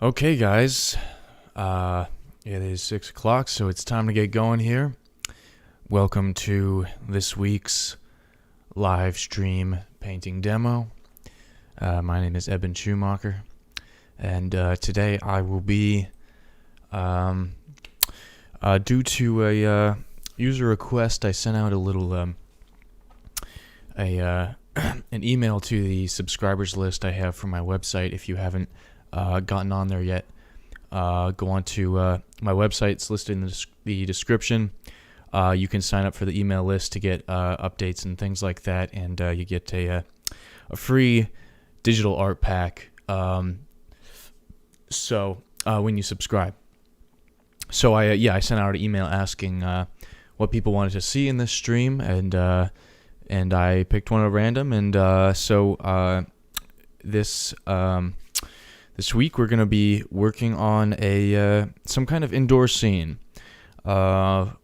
Okay, guys. It is 6 o'clock, so it's time to get going here. Welcome to this week's live stream painting demo. My name is Eben Schumacher, and today I will be, due to a user request, I sent out a little, an email to the subscribers list I have for my website. If you haven't gotten on there yet, go on to my website. It's listed in the description. You can sign up for the email list to get updates and things like that, and you get a free digital art pack when you subscribe. So I sent out an email asking what people wanted to see in this stream, and I picked one at random, and this week we're going to be working on some kind of indoor scene. Shalandra,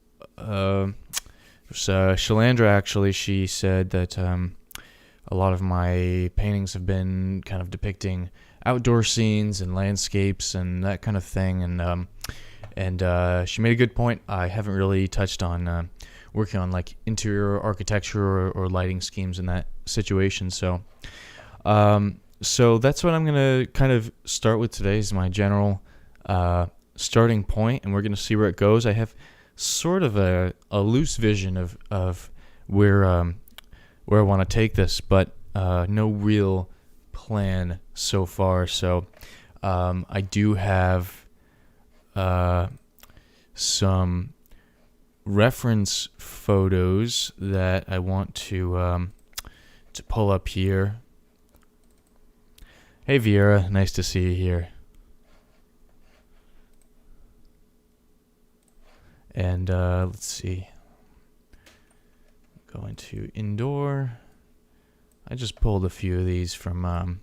actually, she said that a lot of my paintings have been kind of depicting outdoor scenes and landscapes and that kind of thing, and she made a good point. I haven't really touched on working on like interior architecture or lighting schemes in that situation, so that's what I'm going to kind of start with today, is my general starting point, and we're going to see where it goes. I have sort of a loose vision of where I want to take this, but no real plan so far. So I do have some reference photos that I want to pull up here. Hey Viera, nice to see you here. And let's see. Go into indoor. I just pulled a few of these from a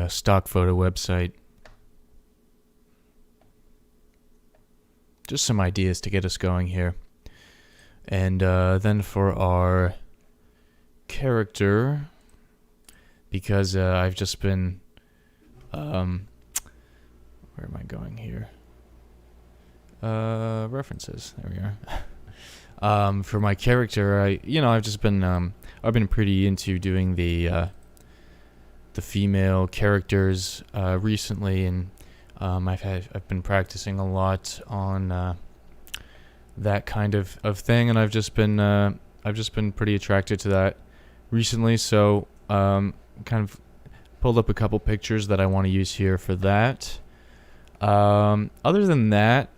stock photo website. Just some ideas to get us going here. And then for our character, because I've just been, where am I going here? References. There we are. For my character, I've just been, I've been pretty into doing the female characters recently, and I've been practicing a lot on that kind of thing, and I've just been pretty attracted to that recently. So kind of pulled up a couple pictures that I want to use here for that. Other than that,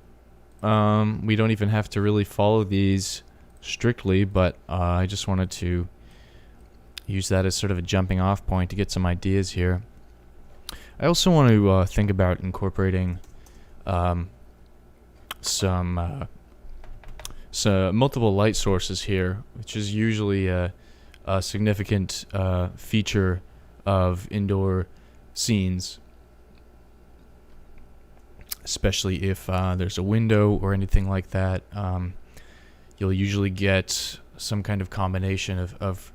we don't even have to really follow these strictly, but I just wanted to use that as sort of a jumping off point to get some ideas here. I also want to think about incorporating some multiple light sources here, which is usually a significant feature of indoor scenes, especially if there's a window or anything like that. You'll usually get some kind of combination of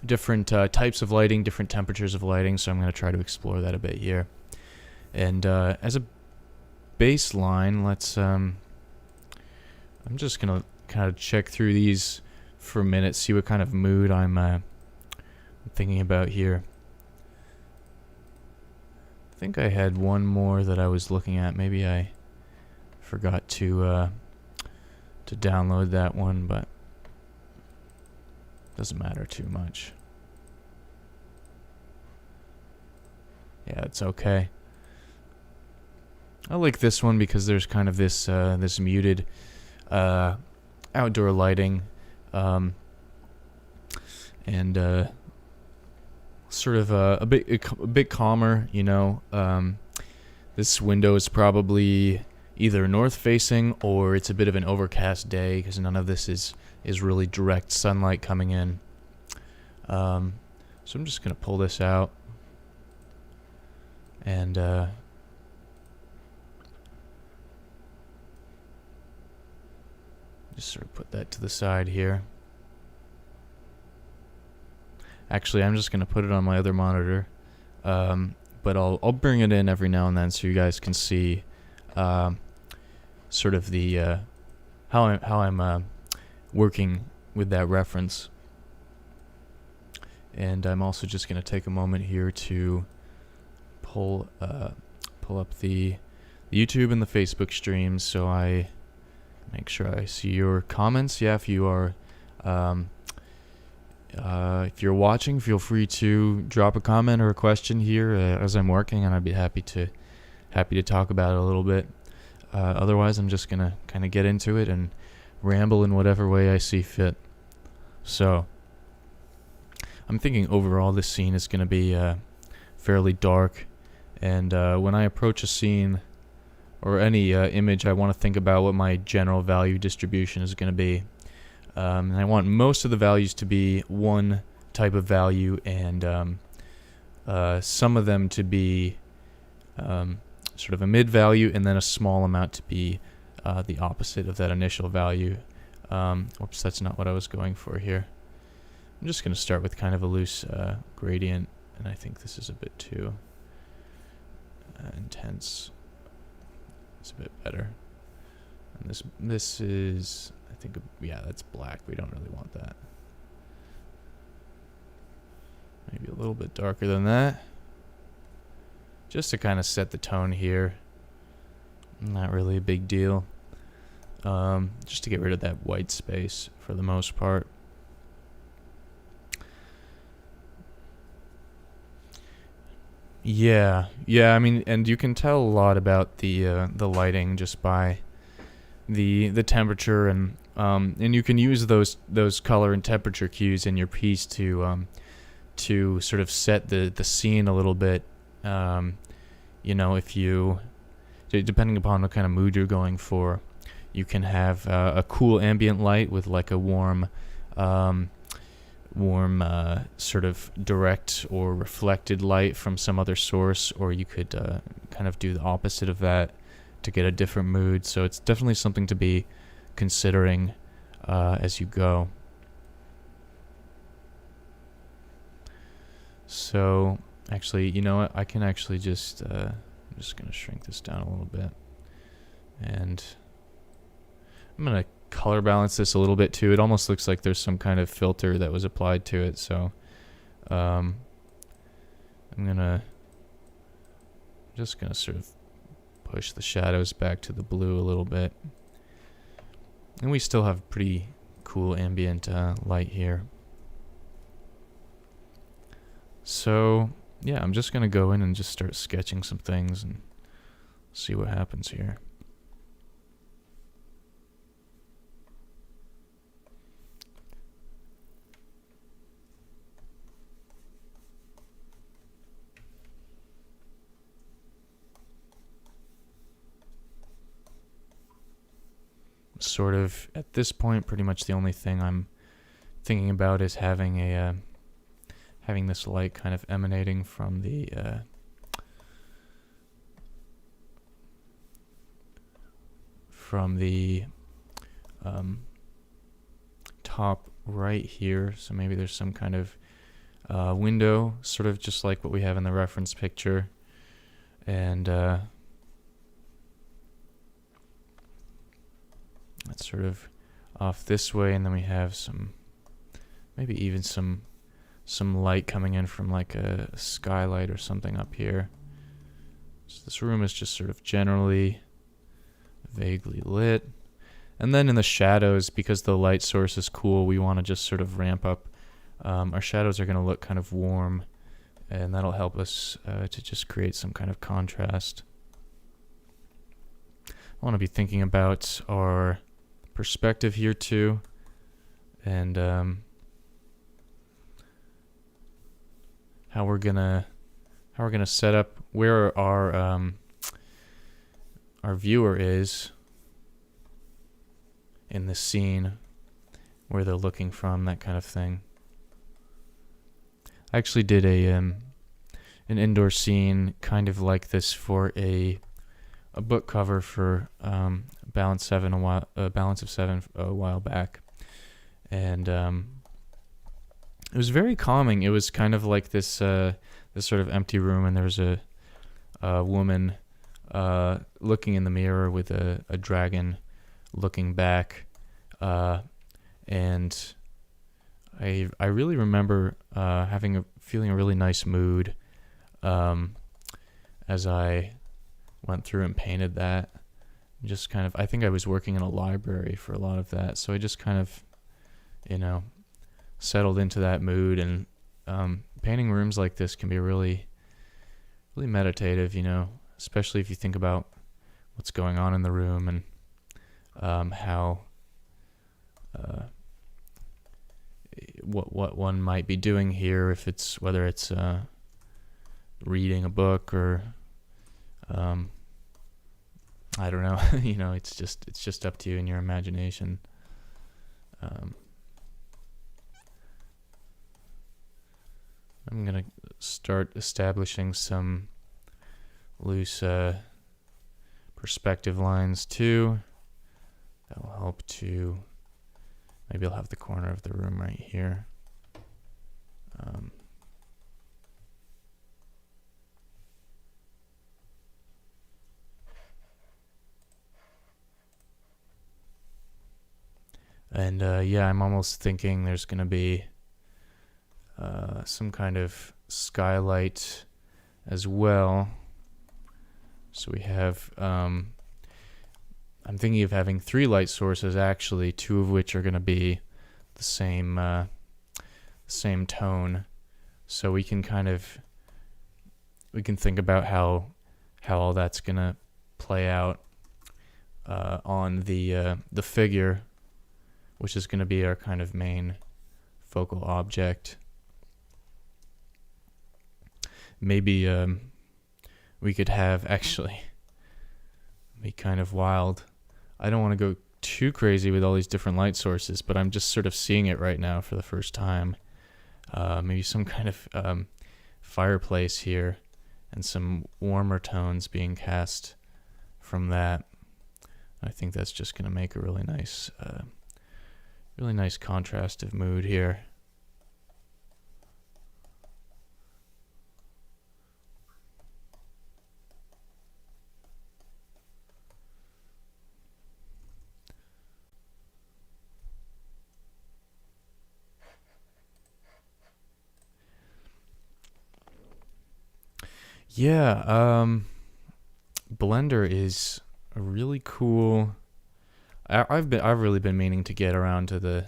different types of lighting, different temperatures of lighting, so I'm going to try to explore that a bit here. And as a baseline, I'm just going to kind of check through these for a minute, see what kind of mood I'm thinking about here. I think I had one more that I was looking at. Maybe I forgot to download that one, but doesn't matter too much. Yeah, it's okay. I like this one because there's kind of this this muted outdoor lighting, and sort of a bit calmer, you know. This window is probably either north facing or it's a bit of an overcast day because none of this is really direct sunlight coming in. So I'm just gonna pull this out and just sort of put that to the side here. Actually, I'm just gonna put it on my other monitor. but I'll bring it in every now and then so you guys can see sort of the how I'm working with that reference. And I'm also just going to take a moment here to pull up the YouTube and the Facebook streams so I make sure I see your comments. Yeah, if you are if you're watching, feel free to drop a comment or a question here as I'm working, and I'd be happy to talk about it a little bit. Otherwise, I'm just gonna kind of get into it and ramble in whatever way I see fit. So, I'm thinking overall this scene is gonna be fairly dark, and when I approach a scene or any image, I want to think about what my general value distribution is going to be. And I want most of the values to be one type of value, and some of them to be sort of a mid value, and then a small amount to be the opposite of that initial value. Oops, that's not what I was going for here. I'm just going to start with kind of a loose gradient, and I think this is a bit too intense. It's a bit better. And this is, I think, yeah, that's black. We don't really want that. Maybe a little bit darker than that. Just to kind of set the tone here. Not really a big deal. Just to get rid of that white space for the most part. Yeah, I mean, and you can tell a lot about the lighting just by the temperature, and you can use those color and temperature cues in your piece to sort of set the scene a little bit. You know, if you, depending upon what kind of mood you're going for, you can have a cool ambient light with like a warm sort of direct or reflected light from some other source, or you could kind of do the opposite of that to get a different mood. So it's definitely something to be considering as you go. So actually, you know what, I can actually just I'm just going to shrink this down a little bit, and I'm going to color balance this a little bit too. It almost looks like there's some kind of filter that was applied to it, so I'm just gonna sort of push the shadows back to the blue a little bit, and we still have pretty cool ambient light here. So yeah, I'm just gonna go in and just start sketching some things and see what happens here. Sort of at this point, pretty much the only thing I'm thinking about is having a having this light kind of emanating from the top right here. So maybe there's some kind of window, sort of just like what we have in the reference picture, and that's sort of off this way, and then we have some, maybe even some light coming in from like a skylight or something up here. So this room is just sort of generally vaguely lit. And then in the shadows, because the light source is cool, we want to just sort of ramp up. Our shadows are going to look kind of warm, and that'll help us to just create some kind of contrast. I want to be thinking about our perspective here too, and how we're gonna set up where our viewer is in the scene, where they're looking from, that kind of thing. I actually did an indoor scene kind of like this for a book cover for Balance of Seven a while back, and it was very calming. It was kind of like this this sort of empty room, and there was a woman looking in the mirror with a dragon looking back, and I really remember feeling a really nice mood as I went through and painted that. Just kind of, I think I was working in a library for a lot of that, so I just kind of, settled into that mood. And painting rooms like this can be really, really meditative, especially if you think about what's going on in the room and how what one might be doing here, whether it's reading a book or I don't know. It's just up to you and your imagination. I'm gonna start establishing some loose perspective lines too. That will help to. Maybe I'll have the corner of the room right here. And I'm almost thinking there's going to be some kind of skylight as well. So we have, I'm thinking of having 3 light sources actually, 2 of which are going to be the same tone. So we can think about how all that's going to play out on the figure, which is going to be our kind of main focal object. Maybe we could have, actually, be kind of wild. I don't want to go too crazy with all these different light sources, but I'm just sort of seeing it right now for the first time. Maybe some kind of fireplace here and some warmer tones being cast from that. I think that's just going to make a really nice contrastive mood here. Yeah, Blender is a really cool. I've really been meaning to get around to the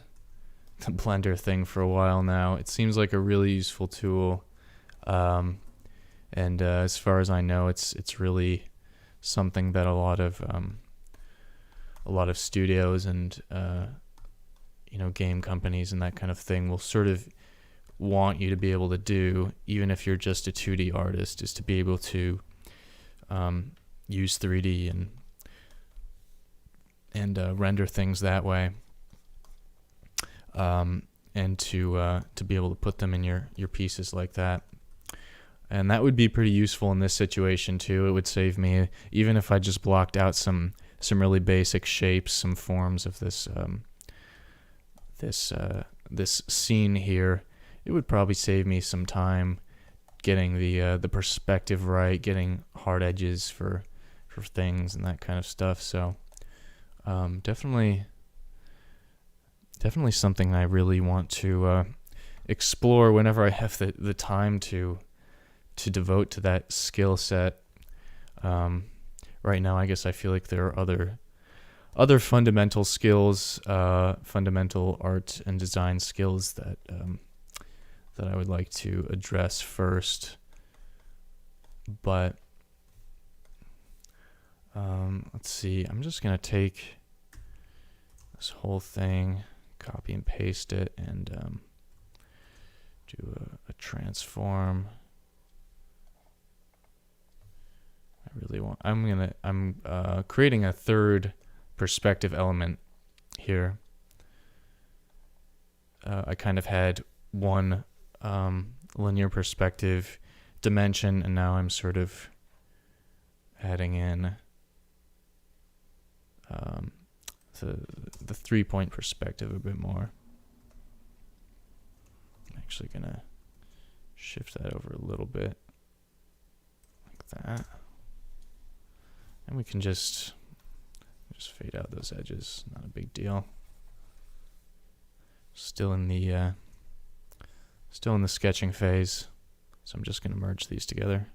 Blender thing for a while now. It seems like a really useful tool, and as far as I know, it's really something that a lot of studios and game companies and that kind of thing will sort of want you to be able to do, even if you're just a 2D artist, is to be able to use 3D and render things that way, and to be able to put them in your pieces like that. And that would be pretty useful in this situation too. It would save me, even if I just blocked out some really basic shapes, some forms of this scene here. It would probably save me some time getting the perspective right, getting hard edges for things and that kind of stuff. So definitely something I really want to explore whenever I have the time to devote to that skill set. Right now, I guess I feel like there are other fundamental skills, fundamental art and design skills that I would like to address first. But let's see. I'm just gonna take this whole thing, copy and paste it, and do a transform. I'm creating a third perspective element here. I kind of had one linear perspective dimension, and now I'm sort of adding in the 3-point perspective a bit more. I'm actually gonna shift that over a little bit, like that. And we can just fade out those edges. Not a big deal. Still in the sketching phase, so I'm just going to merge these together.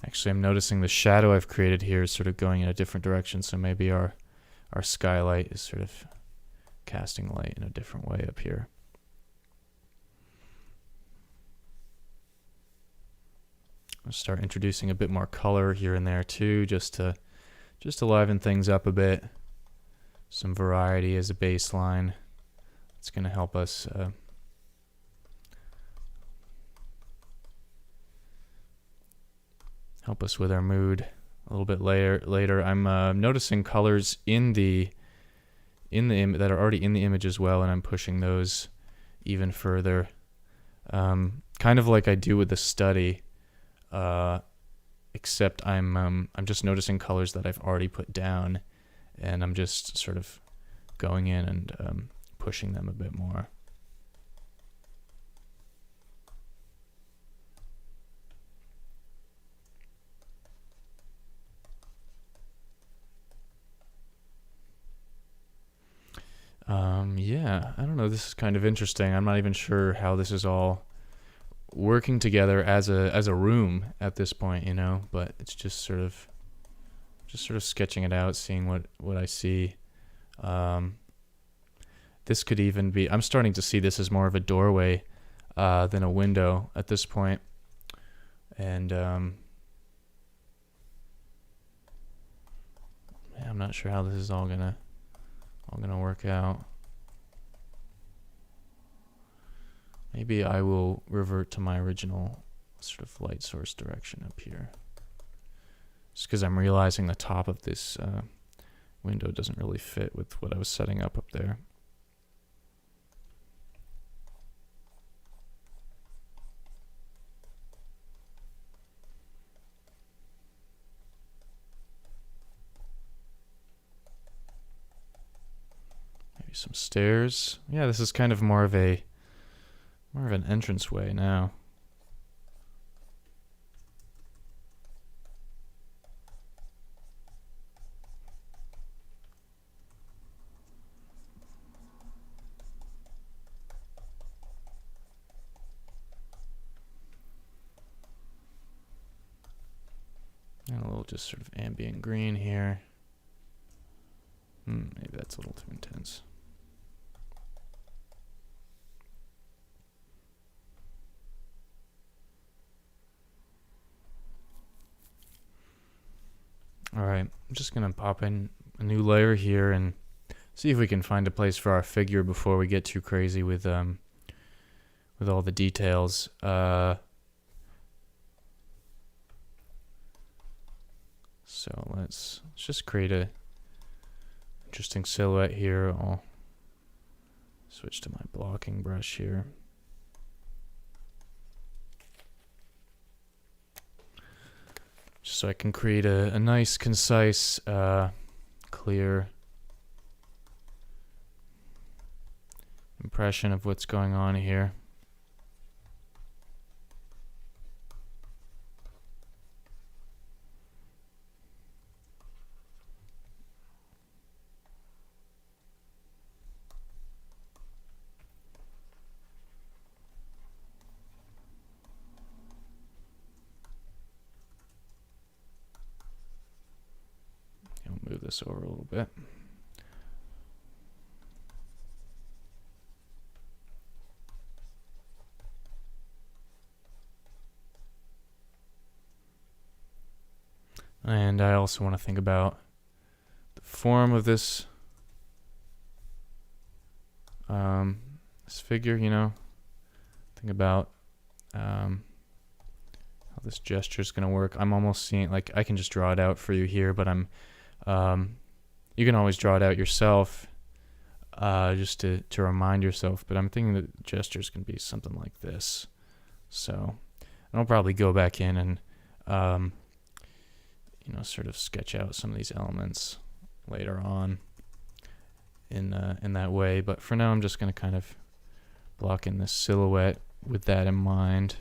Actually, I'm noticing the shadow I've created here is sort of going in a different direction, so maybe our skylight is sort of casting light in a different way up here. I'll start introducing a bit more color here and there too, just to liven things up a bit. Some variety as a baseline. It's going to help us with our mood a little bit later. I'm noticing colors in the that are already in the image as well, and I'm pushing those even further, kind of like I do with the study, except I'm just noticing colors that I've already put down, and I'm just sort of going in and pushing them a bit more. Yeah, I don't know. This is kind of interesting. I'm not even sure how this is all working together as a room at this point, you know. But it's just sort of sketching it out, seeing what I see. This could even be. I'm starting to see this as more of a doorway than a window at this point, and yeah, I'm not sure how this is all gonna work out. Maybe I will revert to my original sort of light source direction up here. Just because I'm realizing the top of this window doesn't really fit with what I was setting up there. Maybe some stairs. Yeah, this is kind of more of an entranceway now. And a little just sort of ambient green here. Maybe that's a little too intense. Alright, I'm just going to pop in a new layer here and see if we can find a place for our figure before we get too crazy with all the details. So let's just create a interesting silhouette here. I'll switch to my blocking brush here. Just so I can create a nice, concise, clear impression of what's going on here. Move this over a little bit. And I also want to think about the form of this this figure, you know. Think about how this gesture is going to work. I'm almost seeing, like, I can just draw it out for you here, but you can always draw it out yourself, just to remind yourself. But I'm thinking that gestures can be something like this. So I'll probably go back in and sort of sketch out some of these elements later on in that way. But for now, I'm just going to kind of block in this silhouette with that in mind.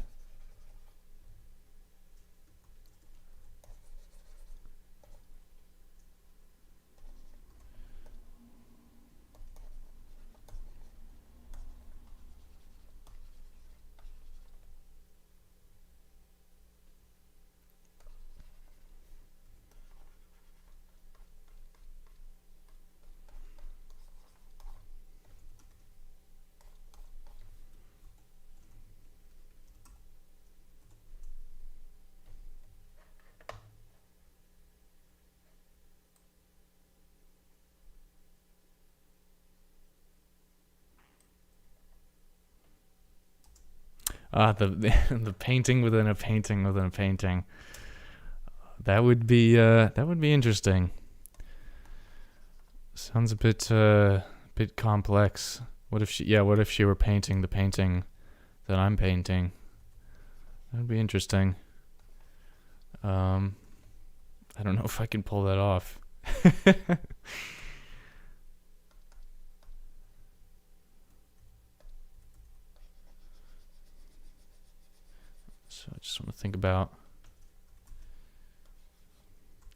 The painting within a painting within a painting. That would be interesting. Sounds a bit complex. What if she were painting the painting that I'm painting? That'd be interesting. I don't know if I can pull that off. So I just want to think about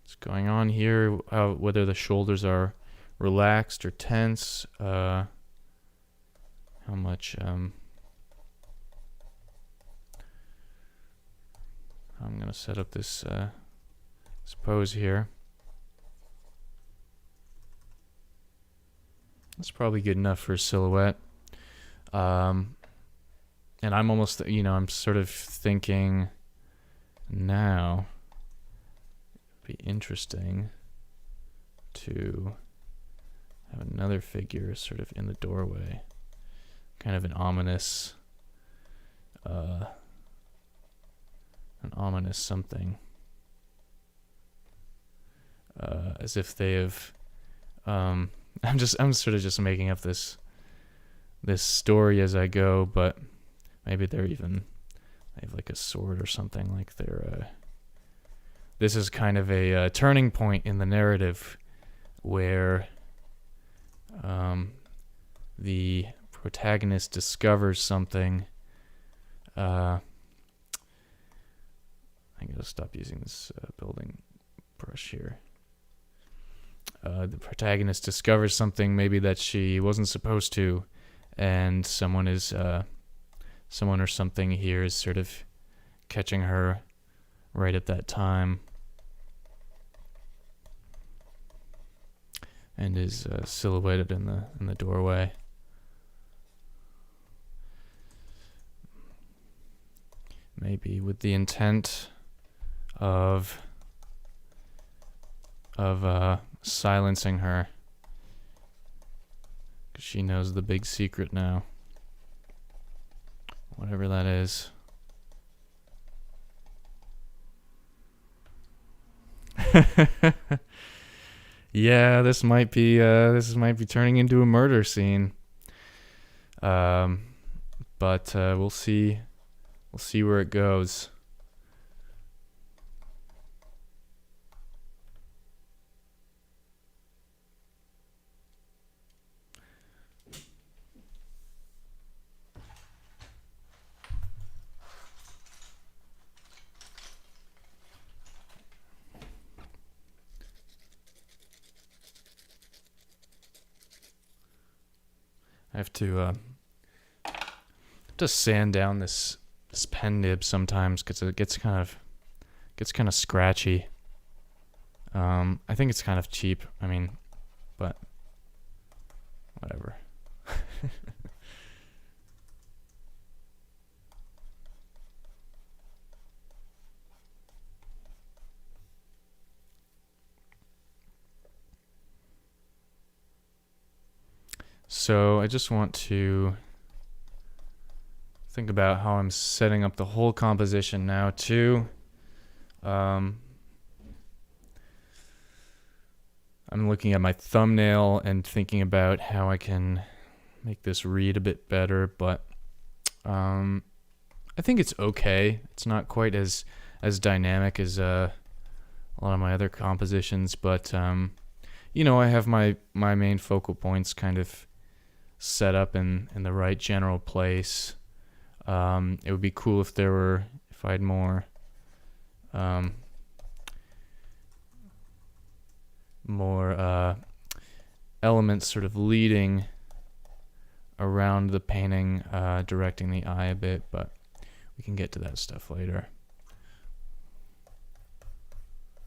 what's going on here, whether the shoulders are relaxed or tense, how much I'm going to set up this pose here. That's probably good enough for a silhouette. And I'm almost, I'm sort of thinking now it'd be interesting to have another figure sort of in the doorway, kind of an ominous something, as if they have. I'm sort of just making up this story as I go, but maybe they have like a sword or something, like this is kind of a turning point in the narrative where the protagonist discovers something. I gotta stop using this building brush here. The protagonist discovers something maybe that she wasn't supposed to, and someone or something here is sort of catching her right at that time, and is silhouetted in the doorway. Maybe with the intent of silencing her, because she knows the big secret now. Whatever that is. Yeah, this might be turning into a murder scene. But we'll see where it goes. I have to sand down this pen nib sometimes because it gets kind of scratchy. I think it's kind of cheap. I mean, but whatever. So I just want to think about how I'm setting up the whole composition now too. I'm looking at my thumbnail and thinking about how I can make this read a bit better, but I think it's okay. It's not quite as dynamic as a lot of my other compositions, but I have my main focal points kind of set up in the right general place. It would be cool if I had more elements sort of leading around the painting, directing the eye a bit, but we can get to that stuff later.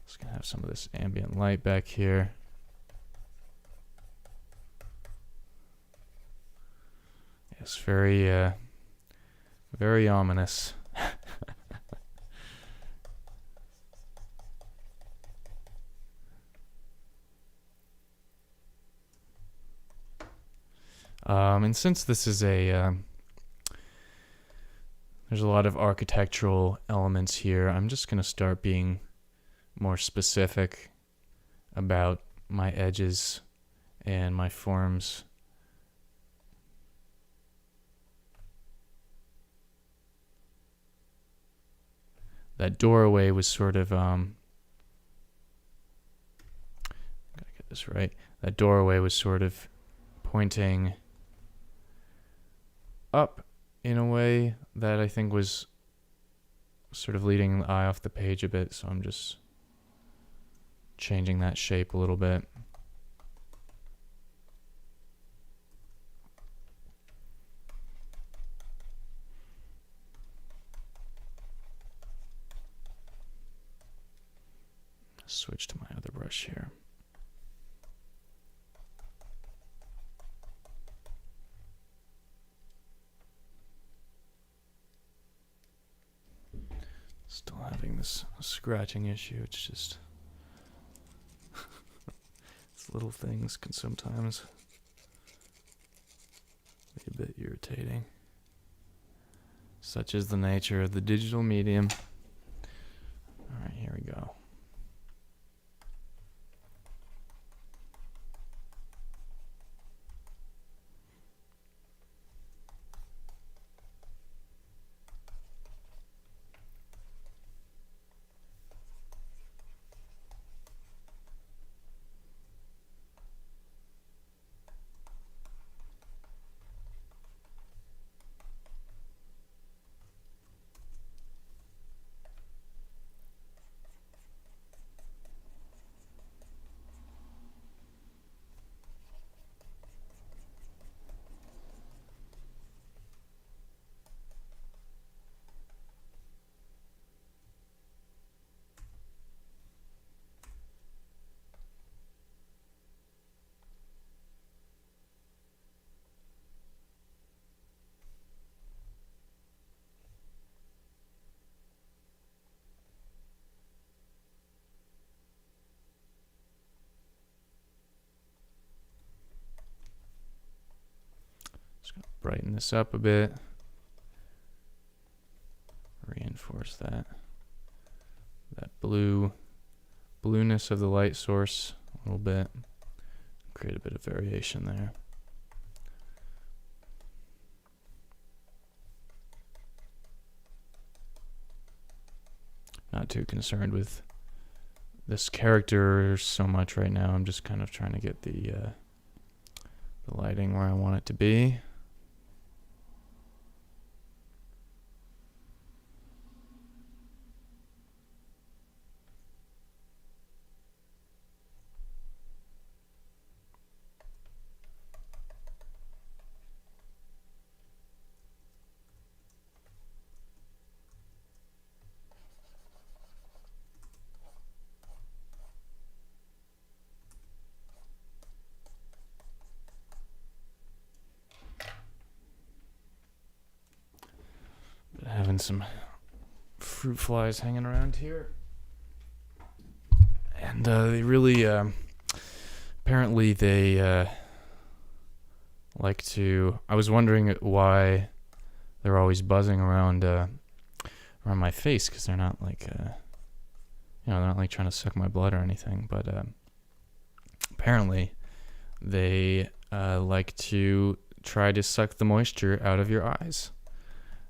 Just gonna have some of this ambient light back here. It's very ominous. And since this is there's a lot of architectural elements here, I'm just going to start being more specific about my edges and my forms. That doorway was sort of, gotta get this right. That doorway was sort of pointing up in a way that I think was sort of leading the eye off the page a bit, so I'm just changing that shape a little bit. Switch to my other brush here. Still having this scratching issue. It's just these little things can sometimes be a bit irritating. Such is the nature of the digital medium. Alright, here we go. Brighten this up a bit. Reinforce that blueness of the light source a little bit. Create a bit of variation there. Not too concerned with this character so much right now. I'm just kind of trying to get the lighting where I want it to be. Having some fruit flies hanging around here, and they really apparently they like to. I was wondering why they're always buzzing around my face, because they're not like they're not like trying to suck my blood or anything, but apparently they like to try to suck the moisture out of your eyes,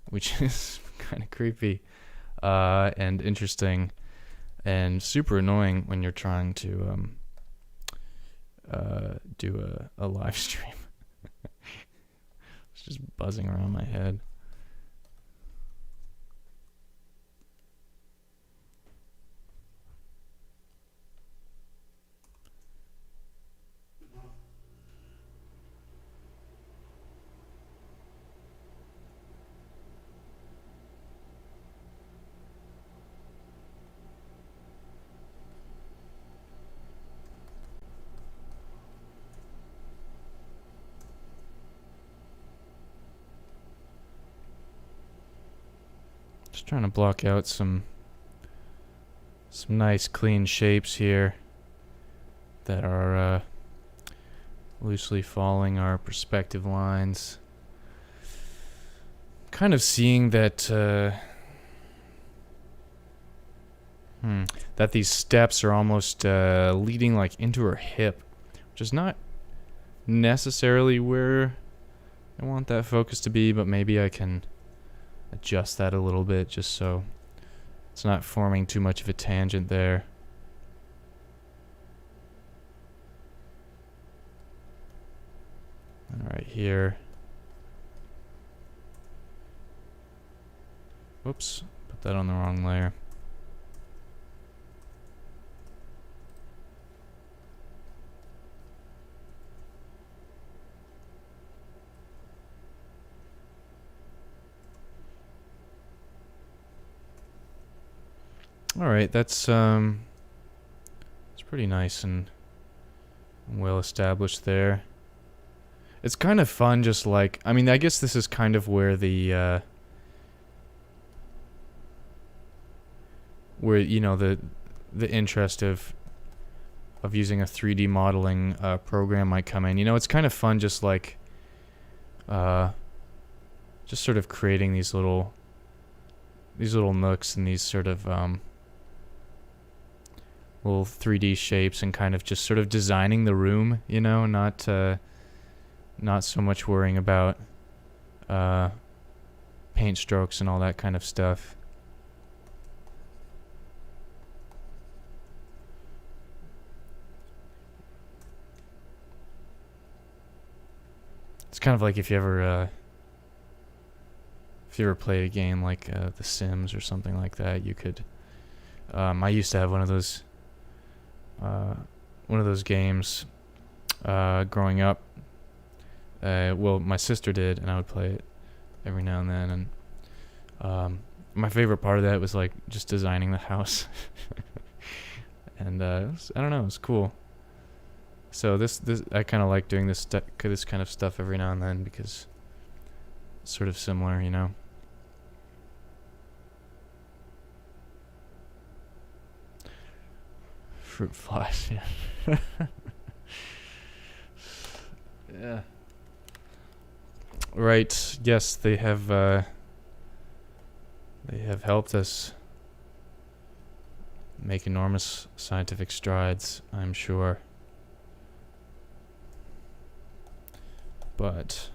which is kind of creepy and interesting. and super annoying when you're trying to do a live stream. It's just buzzing around my head. Just trying to block out some nice clean shapes here that are loosely following our perspective lines. Kind of seeing that that these steps are almost leading like into her hip, which is not necessarily where I want that focus to be, but maybe I can adjust that a little bit just so it's not forming too much of a tangent there. And right here. Whoops, put that on the wrong layer. All right, that's it's pretty nice and well established there. It's kind of fun, just like, I mean, I guess this is kind of where the where, you know, the interest of using a 3D modeling program might come in. You know, it's kind of fun, just like just sort of creating these little nooks and these sort of little 3D shapes, and kind of just sort of designing the room, you know, not so much worrying about paint strokes and all that kind of stuff. It's kind of like if you ever played a game like The Sims or something like that, you could. I used to have one of those games growing up. Well, my sister did, and I would play it every now and then. And my favorite part of that was like just designing the house. And I don't know, it was cool. So this I kind of like doing this kind of stuff every now and then because it's sort of similar, you know. Fruit flies, yeah. Yeah. Right. Yes, they have helped us make enormous scientific strides, I'm sure. But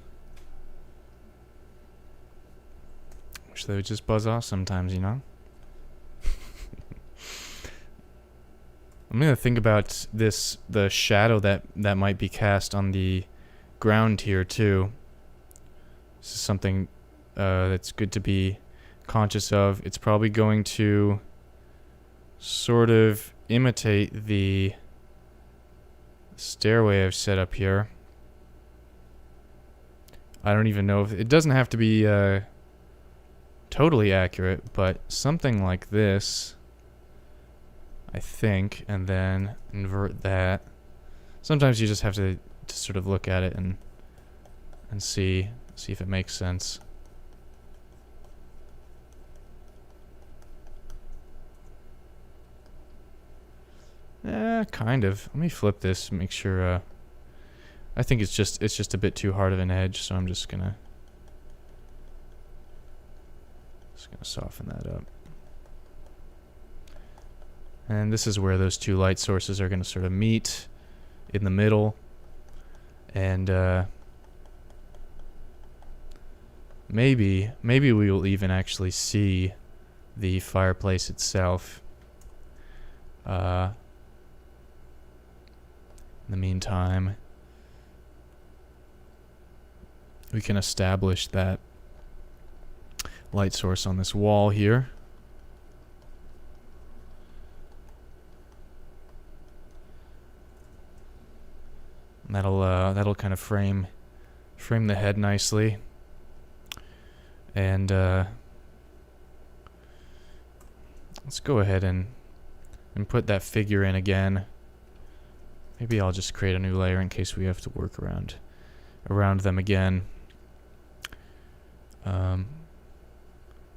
I wish they would just buzz off sometimes, you know? I'm gonna think about this, the shadow that might be cast on the ground here too. This is something that's good to be conscious of. It's probably going to sort of imitate the stairway I've set up here. I don't even know if it doesn't have to be totally accurate, but something like this, I think, and then invert that. Sometimes you just have to sort of look at it and see if it makes sense. Kind of. Let me flip this, make sure. I think it's just a bit too hard of an edge, so I'm just gonna soften that up. And this is where those two light sources are gonna sort of meet in the middle, and maybe we will even actually see the fireplace itself. In the meantime, we can establish that light source on this wall here. And that'll kind of frame the head nicely. And let's go ahead and put that figure in again. Maybe I'll just create a new layer in case we have to work around them again.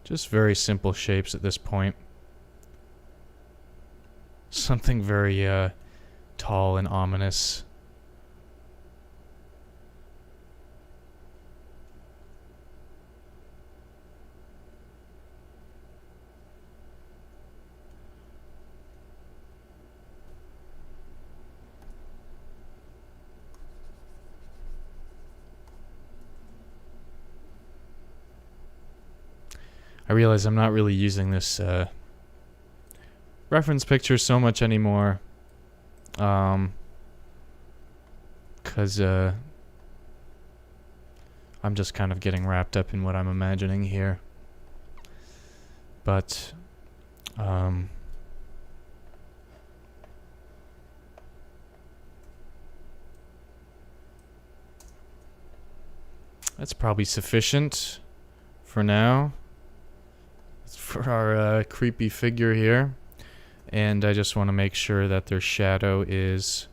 Just very simple shapes at this point. Something very tall and ominous. I realize I'm not really using this reference picture so much anymore, because I'm just kind of getting wrapped up in what I'm imagining here. But that's probably sufficient for now. For our creepy figure here, and I just want to make sure that their shadow is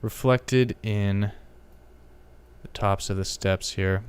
reflected in the tops of the steps here.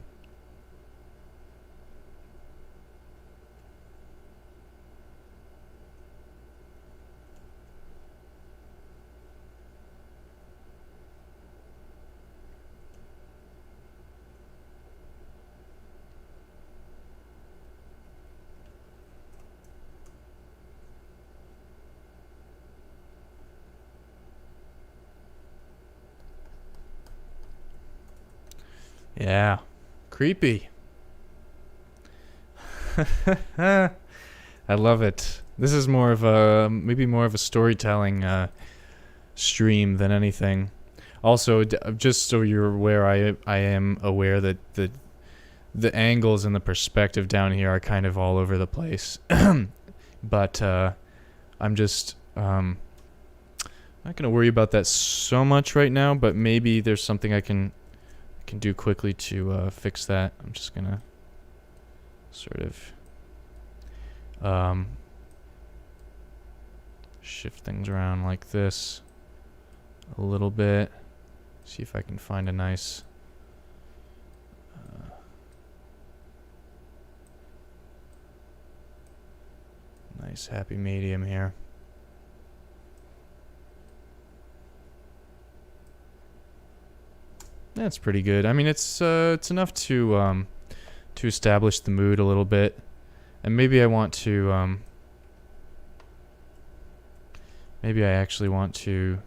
Yeah, creepy. I love it. This is more of a maybe more of a storytelling stream than anything. Also, just so you're aware, I am aware that the angles and the perspective down here are kind of all over the place. But I'm just not gonna worry about that so much right now. But maybe there's something I can do quickly to fix that. I'm just gonna sort of shift things around like this a little bit. See if I can find a nice nice happy medium here. That's pretty good. I mean, it's enough to establish the mood a little bit, and maybe I want to maybe I actually want to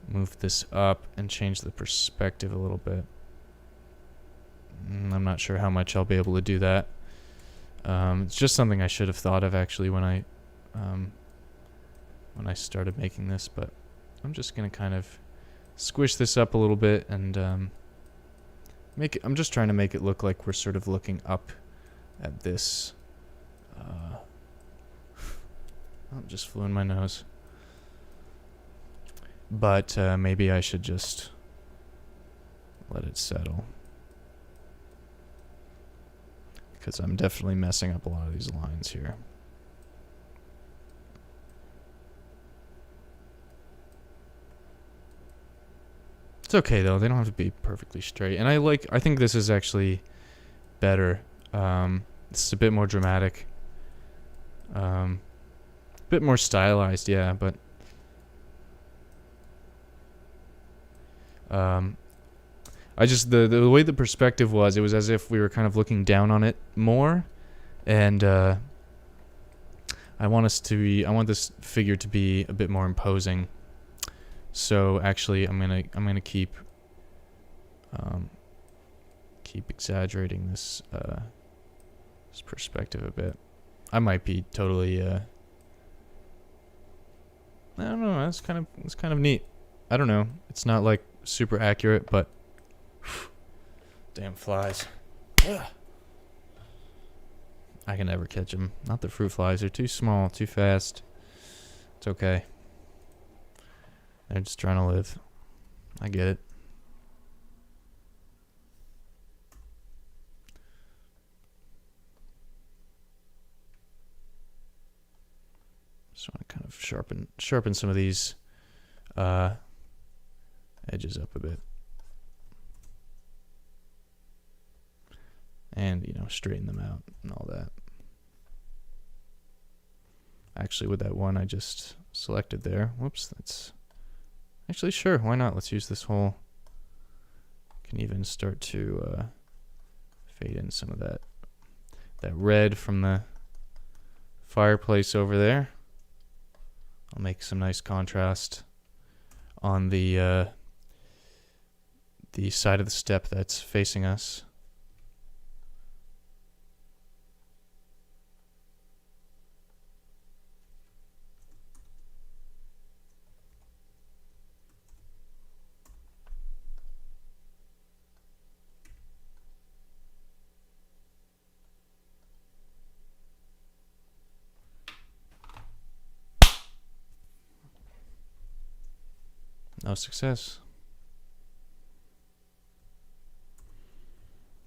move this up and change the perspective a little bit. I'm not sure how much I'll be able to do that. It's just something I should have thought of actually when I started making this, but I'm just gonna kind of squish this up a little bit and make it. I'm just trying to make it look like we're sort of looking up at this. I'm just flew in my nose. But maybe I should just let it settle, because I'm definitely messing up a lot of these lines here. It's okay though, they don't have to be perfectly straight. And I think this is actually better. This is a bit more dramatic. A bit more stylized, yeah, but I just the way the perspective was, it was as if we were kind of looking down on it more, and I want this figure to be a bit more imposing. So actually, I'm gonna keep exaggerating this perspective a bit. I might be totally I don't know. It's kind of neat. I don't know. It's not like super accurate, but damn flies. Ugh. I can never catch them. Not the fruit flies. They're too small, too fast. It's okay. They're just trying to live. I get it. Just want to kind of sharpen some of these edges up a bit. And, you know, straighten them out and all that. Actually, with that one I just selected there. Whoops, that's... Actually, sure, why not? Let's use this whole... Can even start to fade in some of that red from the fireplace over there. I'll make some nice contrast on the side of the step that's facing us. No success.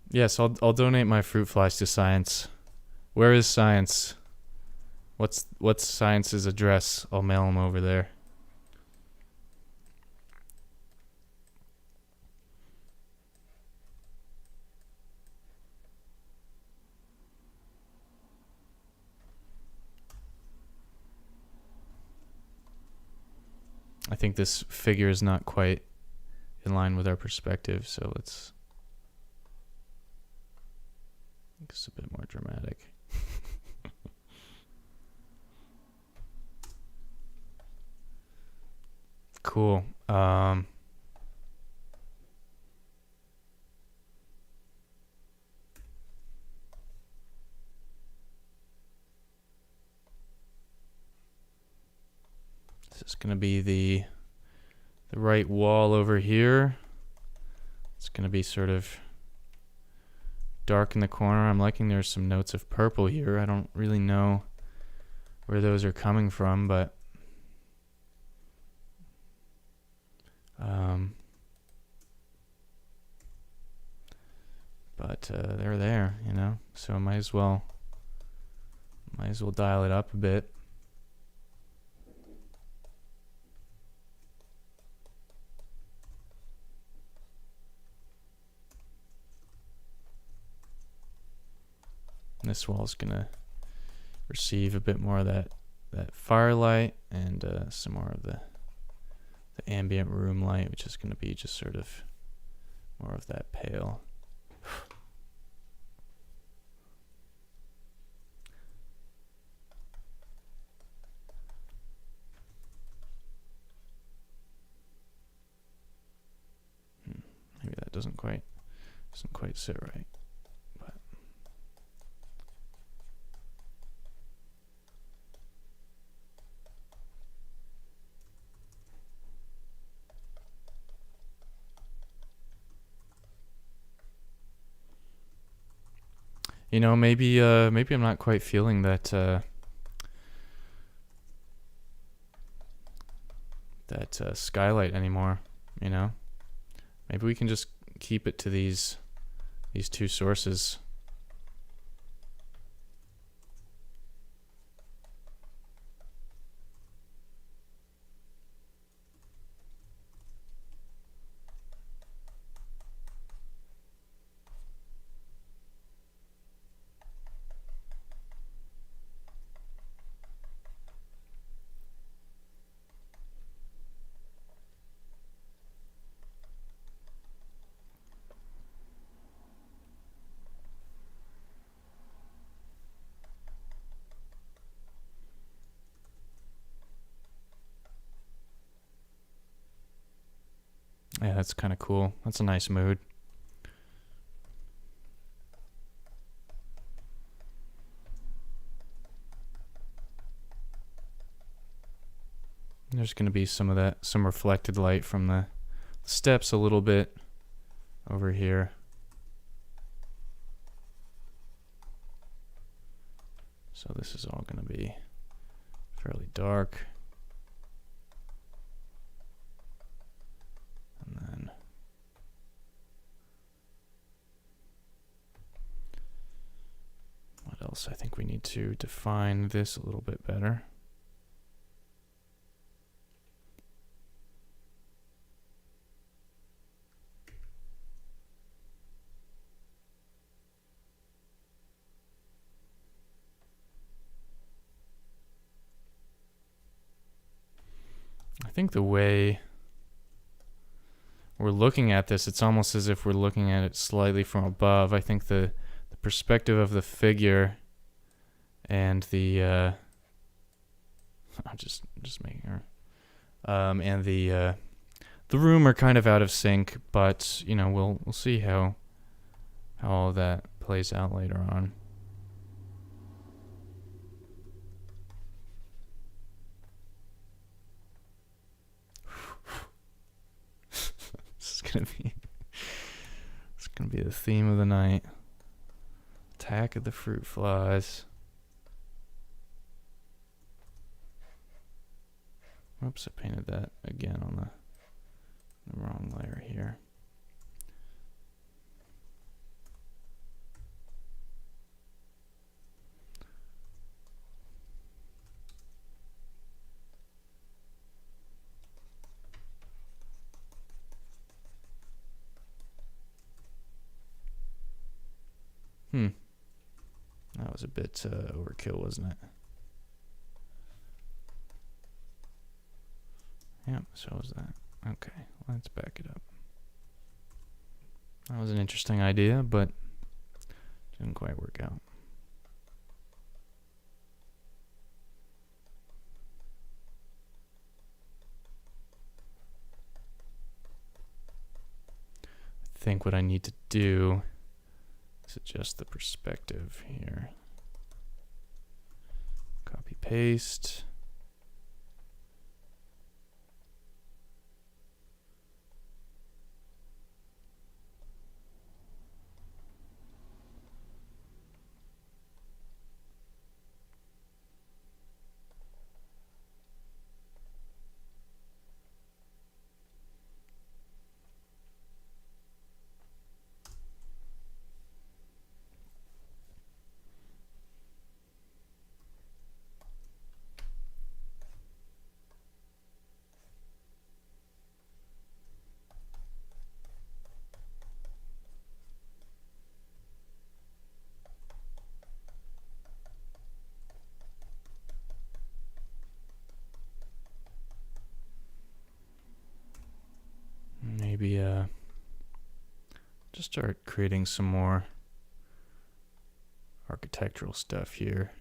Yes, I'll donate my fruit flies to science. Where is science? What's science's address? I'll mail them over there. I think this figure is not quite in line with our perspective, so let's make this a bit more dramatic. Cool. This is going to be the right wall over here. It's going to be sort of dark in the corner. I'm liking there's some notes of purple here. I don't really know where those are coming from, but they're there, you know. So I might as well dial it up a bit. This wall is gonna receive a bit more of that firelight and some more of the ambient room light, which is gonna be just sort of more of that pale. Maybe that doesn't quite sit right. But you know, maybe I'm not quite feeling that skylight anymore, you know? Maybe we can just keep it to these two sources. Yeah, that's kind of cool. That's a nice mood. There's going to be some of that, some reflected light from the steps a little bit over here. So this is all going to be fairly dark. And then what else? I think we need to define this a little bit better. I think the way we're looking at this, it's almost as if we're looking at it slightly from above. I think the perspective of the figure and the I'm just making her and the room are kind of out of sync, but you know, we'll see how all of that plays out later on. It's gonna be the theme of the night. Attack of the fruit flies. Oops, I painted that again on the wrong layer here. That was a bit overkill, wasn't it? Yep, so was that. Okay, let's back it up. That was an interesting idea, but didn't quite work out. I think what I need to do is adjust the perspective here. Copy, paste. Maybe just start creating some more architectural stuff here.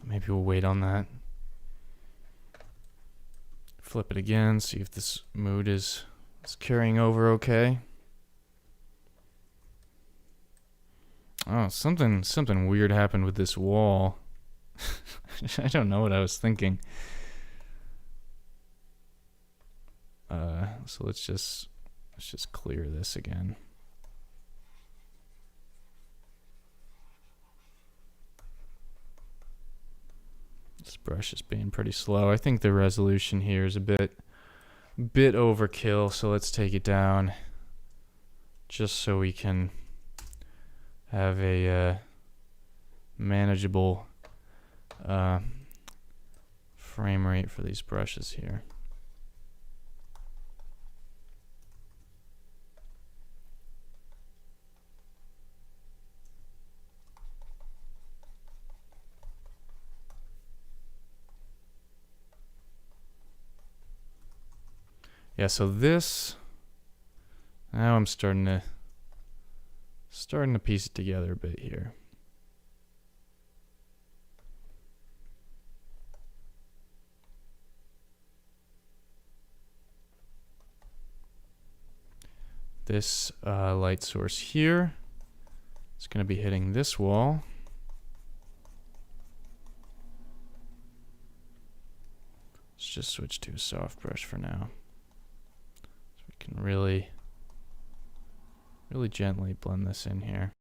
Maybe we'll wait on that. Flip it again, see if this mood is carrying over okay. Oh, something weird happened with this wall. I don't know what I was thinking. So let's just clear this again. This brush is being pretty slow. I think the resolution here is a bit overkill, so let's take it down just so we can have a manageable frame rate for these brushes here. Yeah, so this, now I'm starting to starting to piece it together a bit here. This light source here is going to be hitting this wall. Let's just switch to a soft brush for now. So we can really gently blend this in here.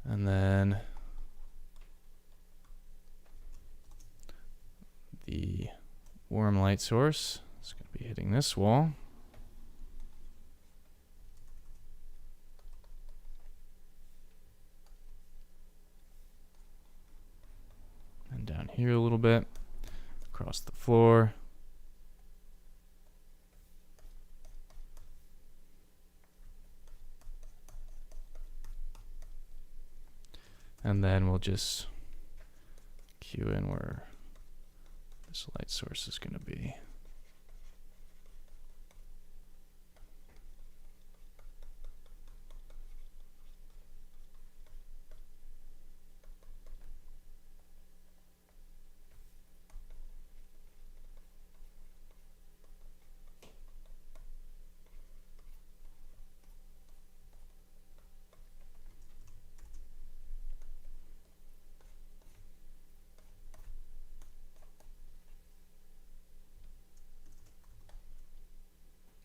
And then the warm light source is going to be hitting this wall. And down here a little bit, across the floor. And then we'll just cue in where this light source is going to be.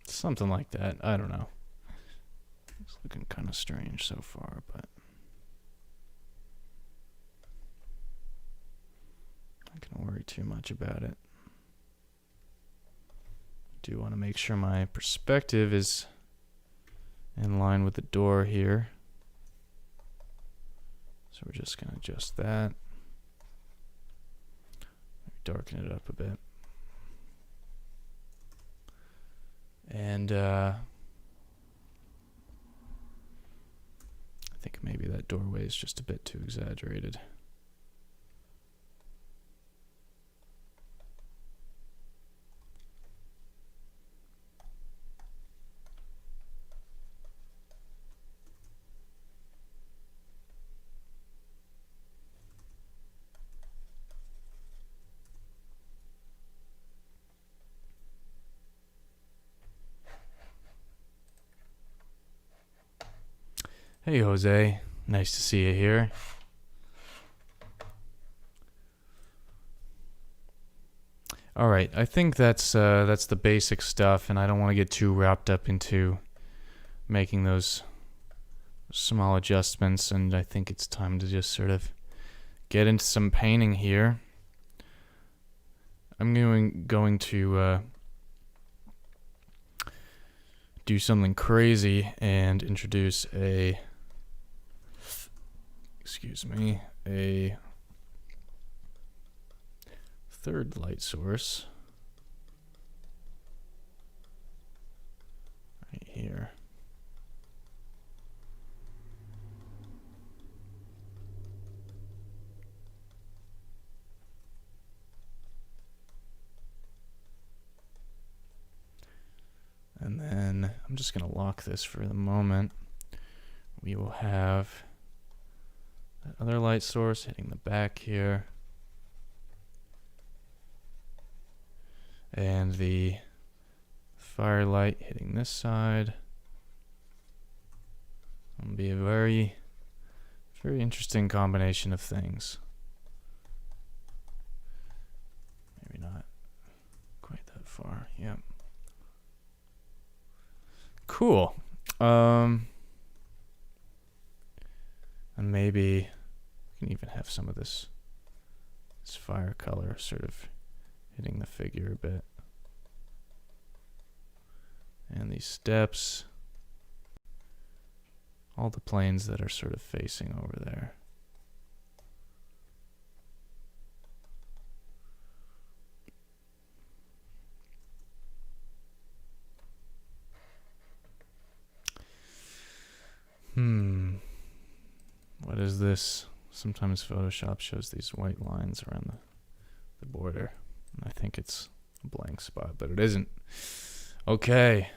Something like that. I don't know. It's looking kind of strange so far, but I'm not gonna worry too much about it. I do want to make sure my perspective is in line with the door here. So we're just gonna adjust that. Maybe darken it up a bit. And I think maybe that doorway is just a bit too exaggerated. Hey Jose, nice to see you here. All right, I think that's the basic stuff, and I don't want to get too wrapped up into making those small adjustments, and I think it's time to just sort of get into some painting here. I'm going to do something crazy and introduce a third light source right here. And then I'm just going to lock this for the moment. We will have that other light source hitting the back here. And the firelight hitting this side. It'll be a very interesting combination of things. Maybe not quite that far. Yep. Cool. And maybe we can even have some of this fire color sort of hitting the figure a bit. And these steps, all the planes that are sort of facing over there. What is this? Sometimes Photoshop shows these white lines around the border, and I think it's a blank spot, but it isn't. Okay.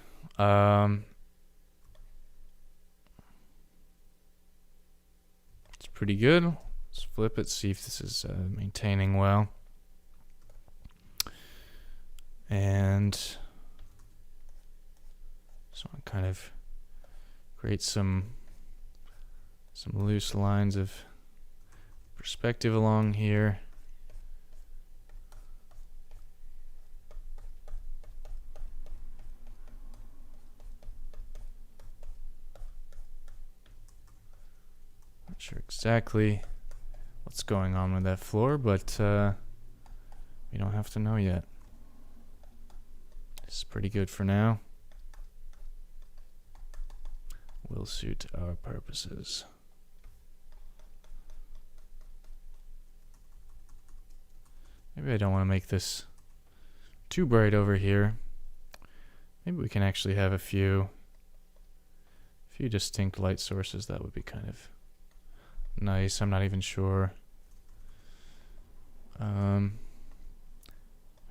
It's pretty good. Let's flip it, see if this is maintaining well. And so I kind of create some loose lines of perspective along here. Not sure exactly what's going on with that floor, but we don't have to know yet. This is pretty good for now. Will suit our purposes. Maybe I don't want to make this too bright over here. Maybe we can actually have a few distinct light sources. That would be kind of nice. I'm not even sure how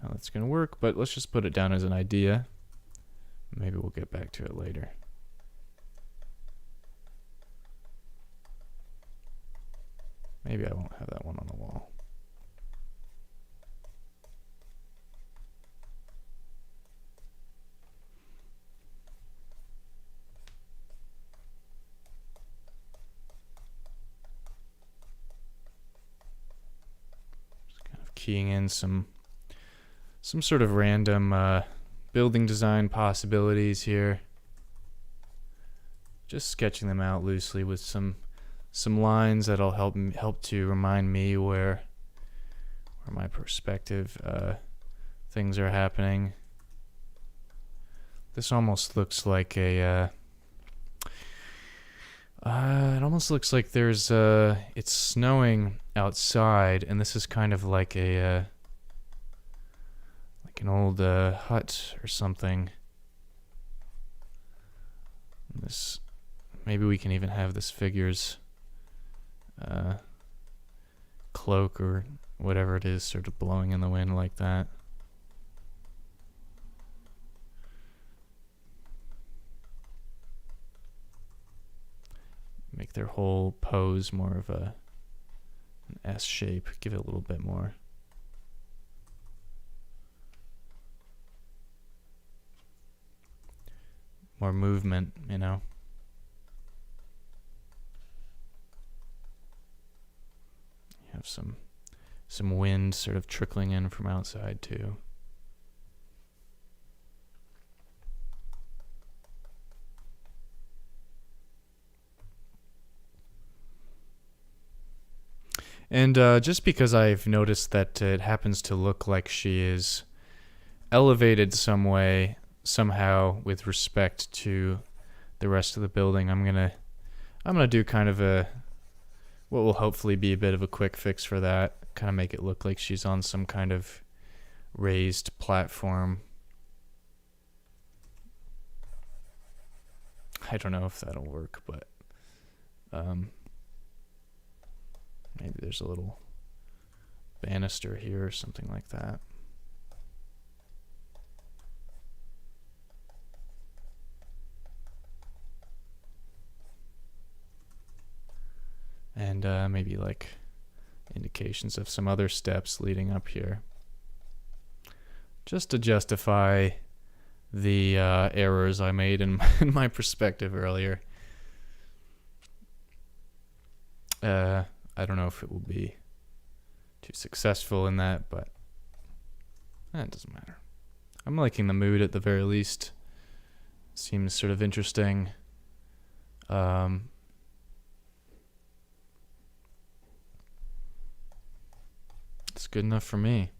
that's going to work, but let's just put it down as an idea. Maybe we'll get back to it later. Maybe I won't have that one on the wall. Just kind of keying in some sort of random building design possibilities here. Just sketching them out loosely with some lines that'll help to remind me where my perspective things are happening. This almost looks like a it almost looks like there's it's snowing outside, and this is kind of like a like an old hut or something. This, maybe we can even have this figure's cloak or whatever it is sort of blowing in the wind like that. Make their whole pose more of an S shape. Give it a little bit more movement, you know. Have some wind sort of trickling in from outside too. And just because I've noticed that it happens to look like she is elevated somehow with respect to the rest of the building, I'm gonna do kind of what will hopefully be a bit of a quick fix for that. Kind of make it look like she's on some kind of raised platform. I don't know if that'll work, but maybe there's a little banister here or something like that. And maybe like indications of some other steps leading up here, just to justify the errors I made in my perspective earlier. I don't know if it will be too successful in that, but it doesn't matter. I'm liking the mood at the very least. Seems sort of interesting. It's good enough for me.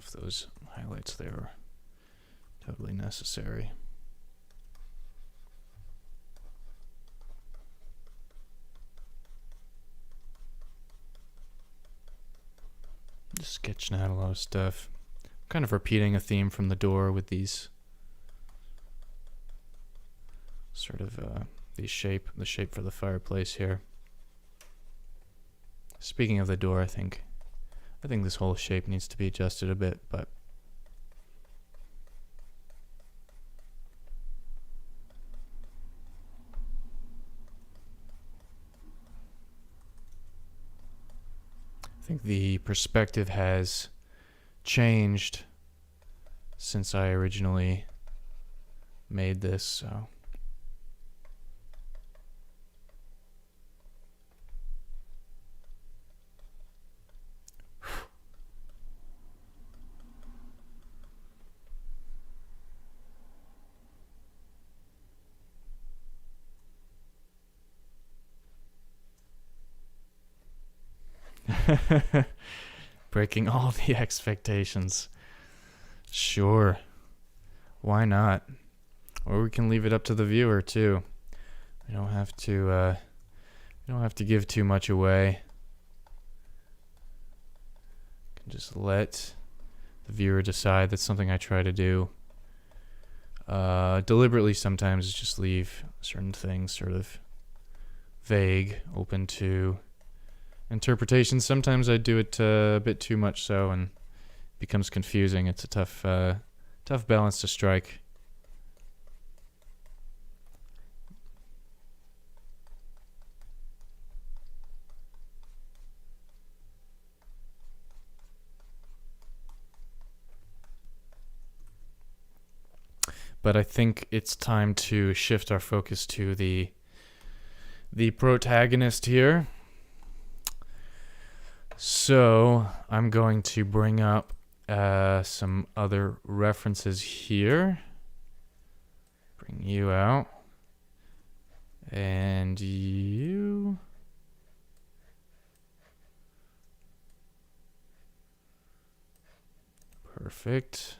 if those highlights there are totally necessary. Just sketching out a lot of stuff. I'm kind of repeating a theme from the door with these sort of the shape for the fireplace here. Speaking of the door, I think this whole shape needs to be adjusted a bit, but I think the perspective has changed since I originally made this, so breaking all the expectations. Sure. Why not? Or we can leave it up to the viewer too. We don't have to give too much away. We can just let the viewer decide. That's something I try to do. Deliberately sometimes is just leave certain things sort of vague, open to interpretation. Sometimes I do it a bit too much so, and it becomes confusing. It's a tough balance to strike. But I think it's time to shift our focus to the protagonist here. So I'm going to bring up some other references here. Bring you out. And you. Perfect.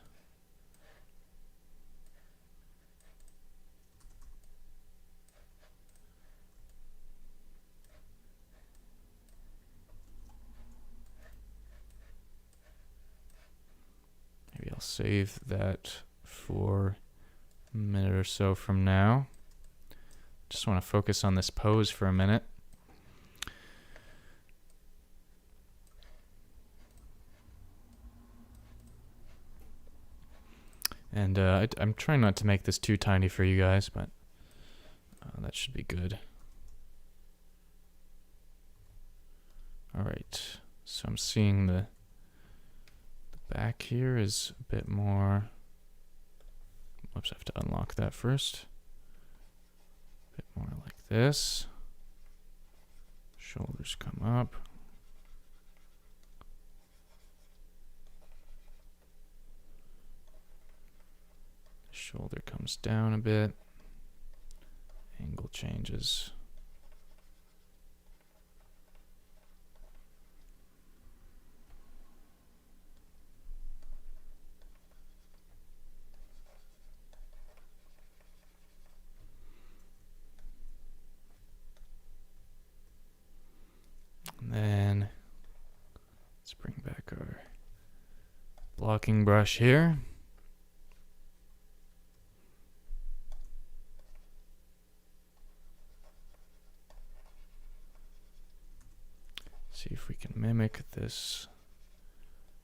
Maybe I'll save that for a minute or so from now. Just want to focus on this pose for a minute. And I'm trying not to make this too tiny for you guys, but that should be good. All right, so I'm seeing the back here is a bit more. Whoops, I have to unlock that first. A bit more like this. Shoulders come up. Shoulder comes down a bit. Angle changes. And then let's bring back our blocking brush here. See if we can mimic this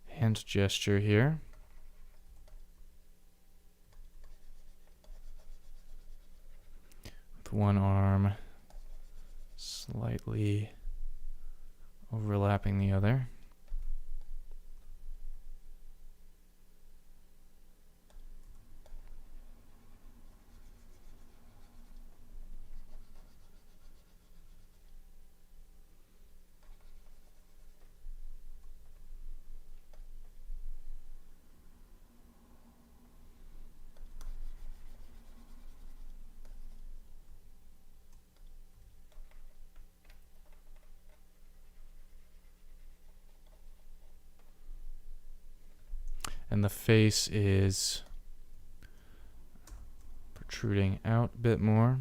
hand gesture here. With one arm slightly overlapping the other. and the face is protruding out a bit more.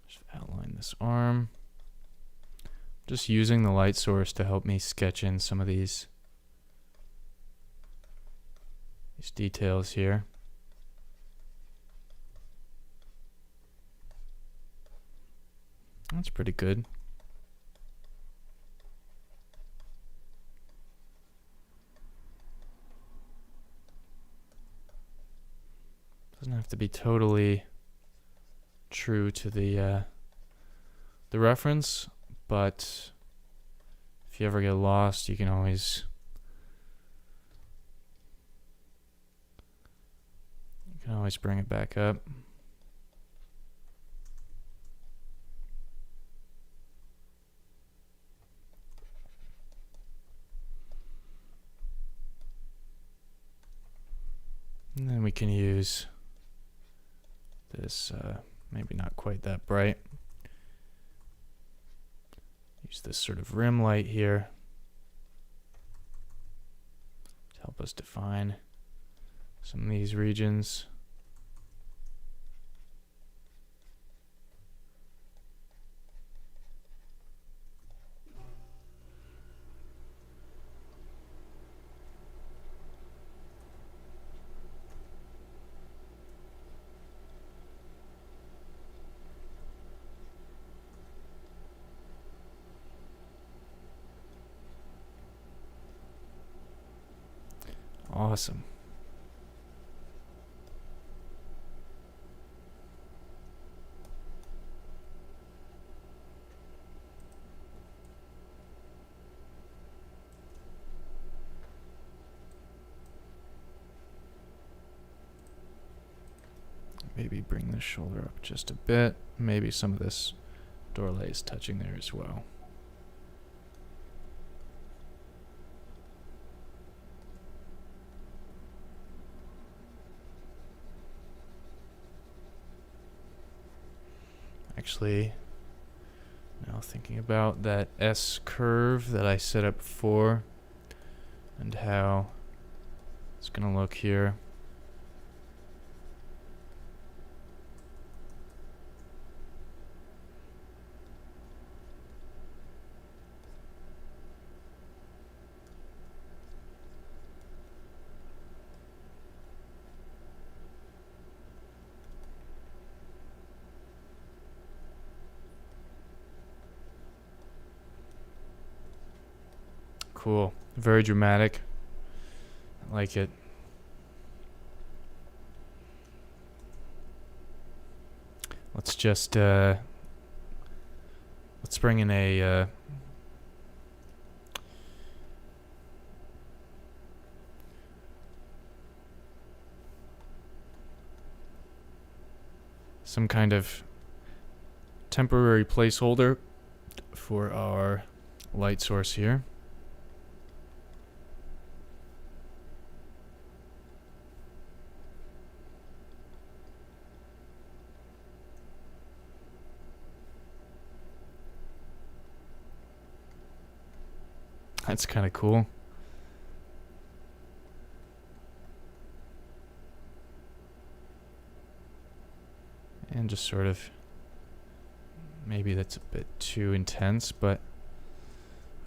Just outline this arm. Just using the light source to help me sketch in some of these details here. That's pretty good. Doesn't have to be totally true to the reference, but if you ever get lost, you can always bring it back up. And then we can use this, maybe not quite that bright. Use this sort of rim light here to help us define some of these regions. Awesome. Maybe bring the shoulder up just a bit. Maybe some of this doorlay is touching there as well. Actually, now thinking about that S curve that I set up before and how it's going to look here. Cool. Very dramatic. I like it. Let's just let's bring in a some kind of temporary placeholder for our light source here. That's kind of cool. And just sort of, maybe that's a bit too intense, but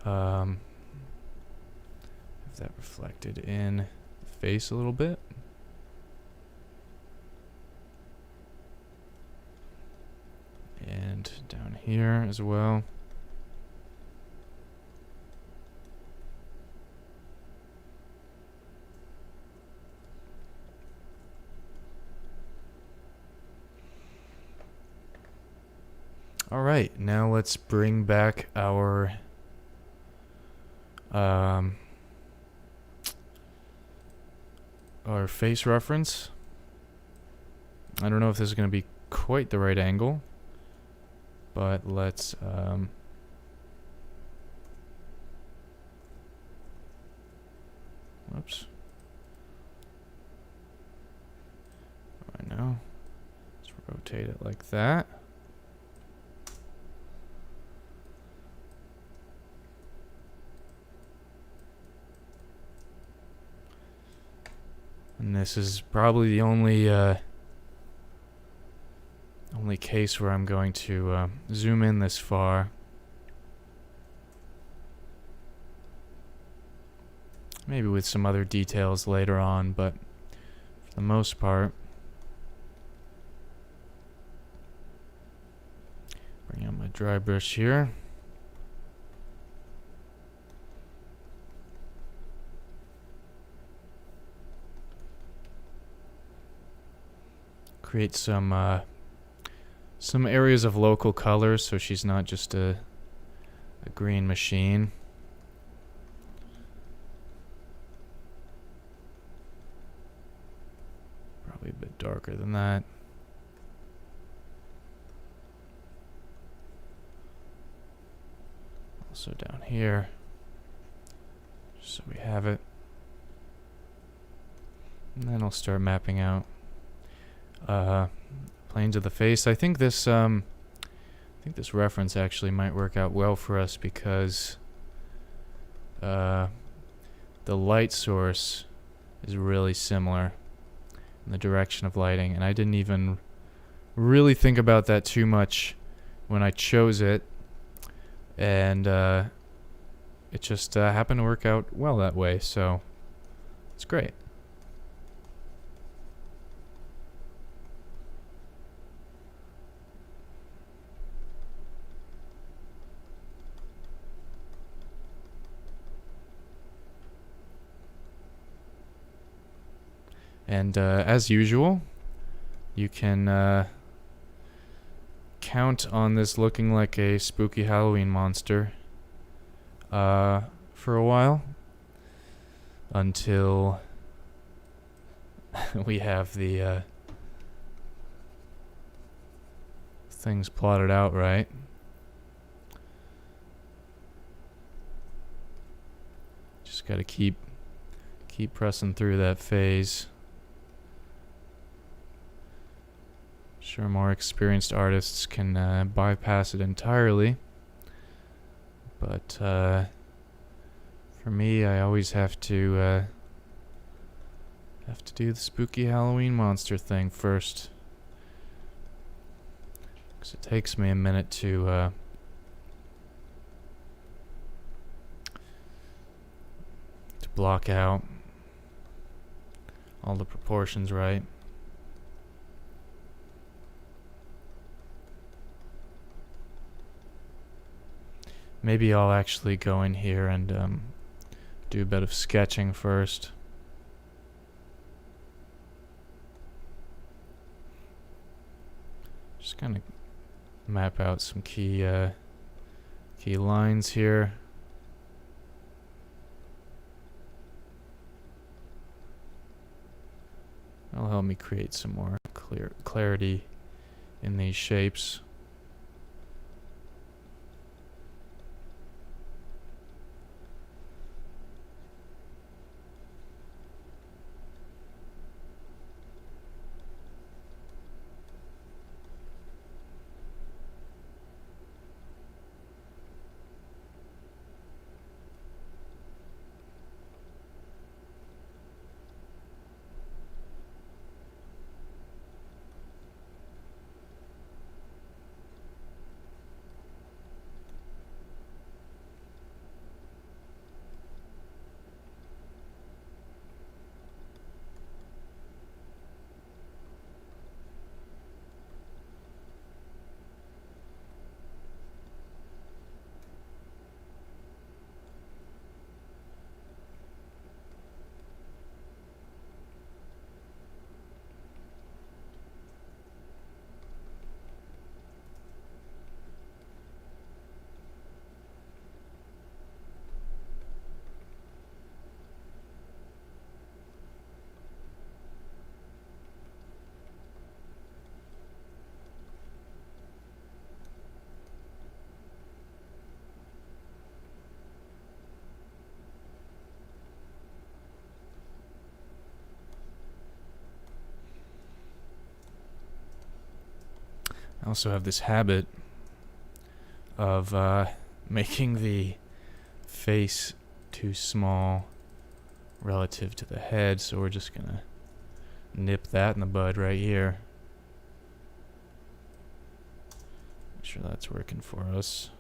have that reflected in the face a little bit. And down here as well. All right, now let's bring back our face reference. I don't know if this is going to be quite the right angle, but let's whoops. know. Let's rotate it like that. And this is probably the only case where I'm going to zoom in this far. Maybe with some other details later on, but for the most part, bring out my dry brush here. Create some areas of local colors so she's not just a green machine. Probably a bit darker than that. Also down here, just so we have it. And then I'll start mapping out planes of the face. I think this reference actually might work out well for us because the light source is really similar in the direction of lighting, and I didn't even really think about that too much when I chose it, and it just happened to work out well that way, so it's great. And as usual, you can count on this looking like a spooky Halloween monster for a while until we have the things plotted out right. Just gotta keep pressing through that phase. Sure, more experienced artists can bypass it entirely, but for me, I always have to do the spooky Halloween monster thing first, because it takes me a minute to block out all the proportions right. Maybe I'll actually go in here and do a bit of sketching first. Just kind of map out some key lines here. That'll help me create some more clarity in these shapes. I also have this habit of making the face too small relative to the head, so we're just gonna nip that in the bud right here. Make sure that's working for us.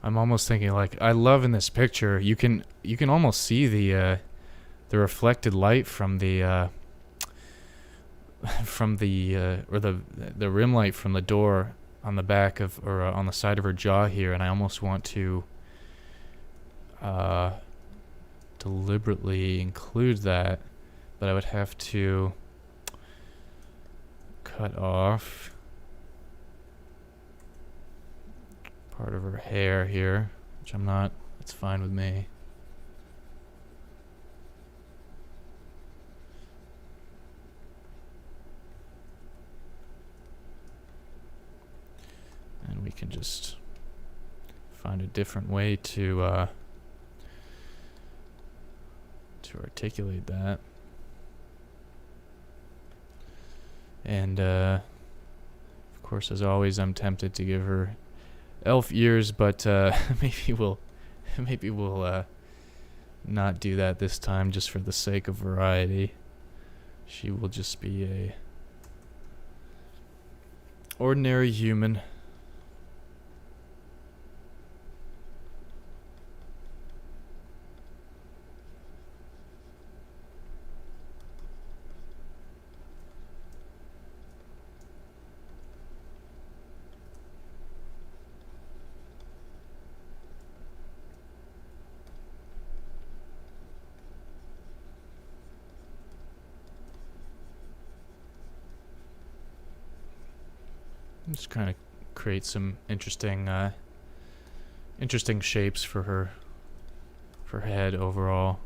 I'm almost thinking, like, I love in this picture, you can almost see the reflected light from the or the rim light from the door on the back of, or on the side of her jaw here, and I almost want to deliberately include that, but I would have to cut off part of her hair here, which I'm not, it's fine with me. And we can just find a different way to articulate that. And of course, as always, I'm tempted to give her elf ears, but maybe we'll not do that this time, just for the sake of variety. She will just be a ordinary human. Just kind of create some interesting shapes for her head overall.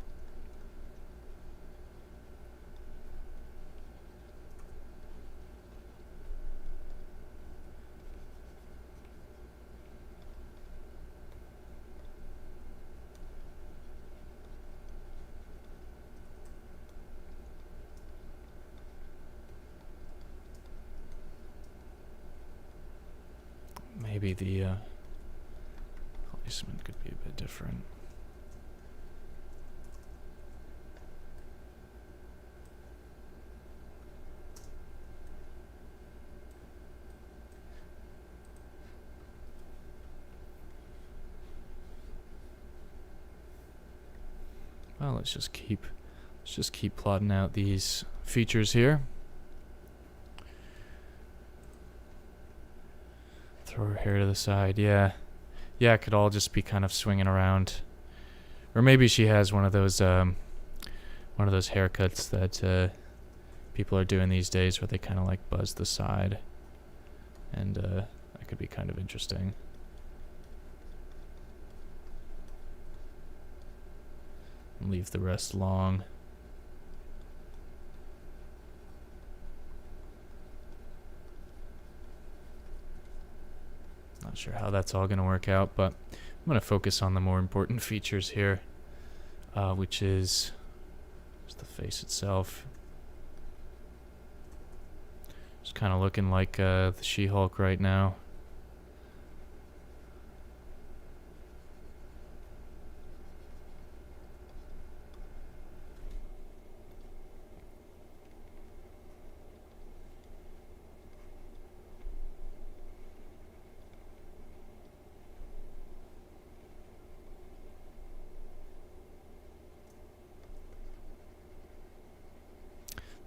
Maybe the placement could be a bit different. Well, let's just keep plotting out these features here. Throw her hair to the side. Yeah, it could all just be kind of swinging around, or maybe she has one of those haircuts that people are doing these days, where they kind of like buzz the side, and that could be kind of interesting. And leave the rest long. Not sure how that's all going to work out, but I'm going to focus on the more important features here, which is just the face itself. Just kind of looking like the She-Hulk right now.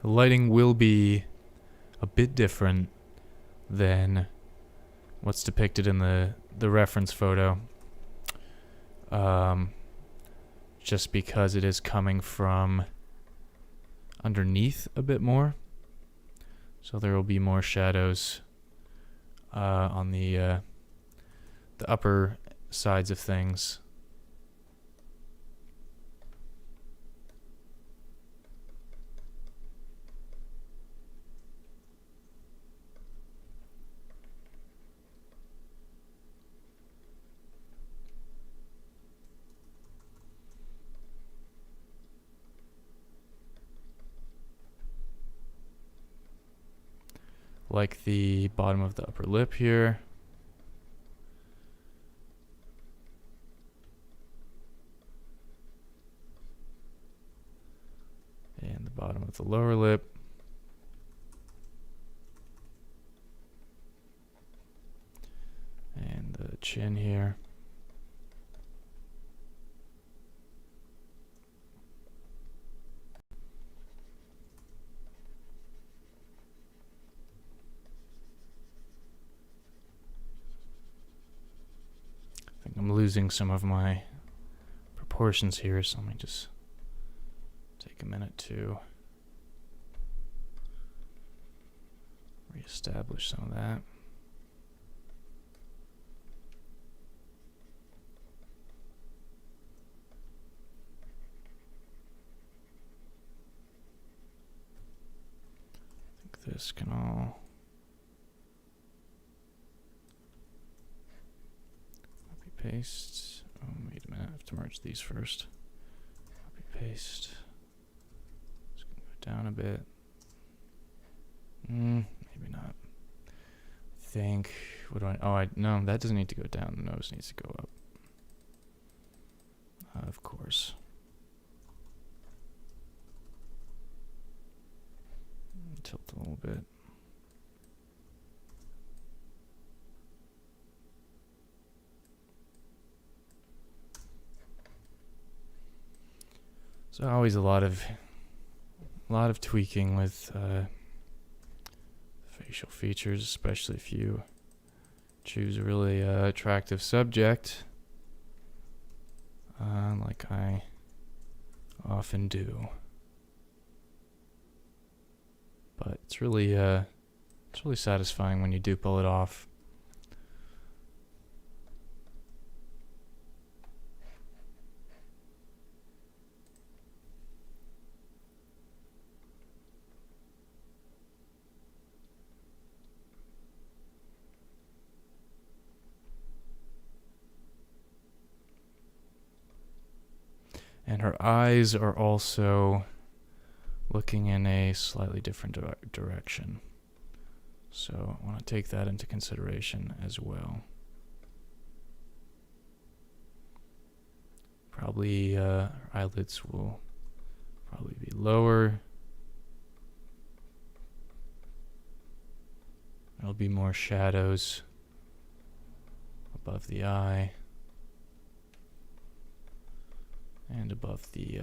The lighting will be a bit different than what's depicted in the reference photo, just because it is coming from underneath a bit more, so there will be more shadows on the upper sides of things. Like the bottom of the upper lip here. And the bottom of the lower lip. And the chin here. I think I'm losing some of my proportions here, so let me just take a minute to reestablish some of that. I think this can all copy paste. Oh, wait a minute, I have to merge these first. Copy paste. Just gonna go down a bit. Maybe not. I think, what do no, that doesn't need to go down. The nose needs to go up. Of course. Tilt a little bit. So always a lot of tweaking with facial features, especially if you choose a really attractive subject, like I often do. But it's really satisfying when you do pull it off. And her eyes are also looking in a slightly different direction. So I want to take that into consideration as well. Probably her eyelids will probably be lower. There'll be more shadows above the eye. And above the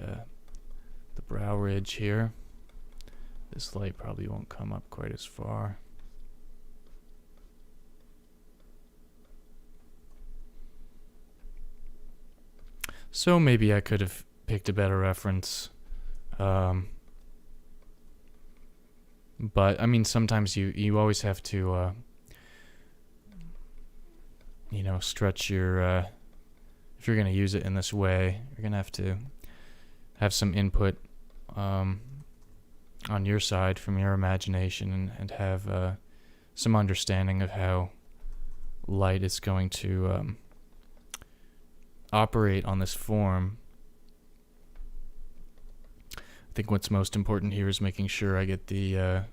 brow ridge here. This light probably won't come up quite as far. So maybe I could have picked a better reference. But I mean, sometimes you always have to stretch your if you're going to use it in this way, you're going to have some input on your side from your imagination and have some understanding of how light is going to operate on this form. I think what's most important here is making sure I get the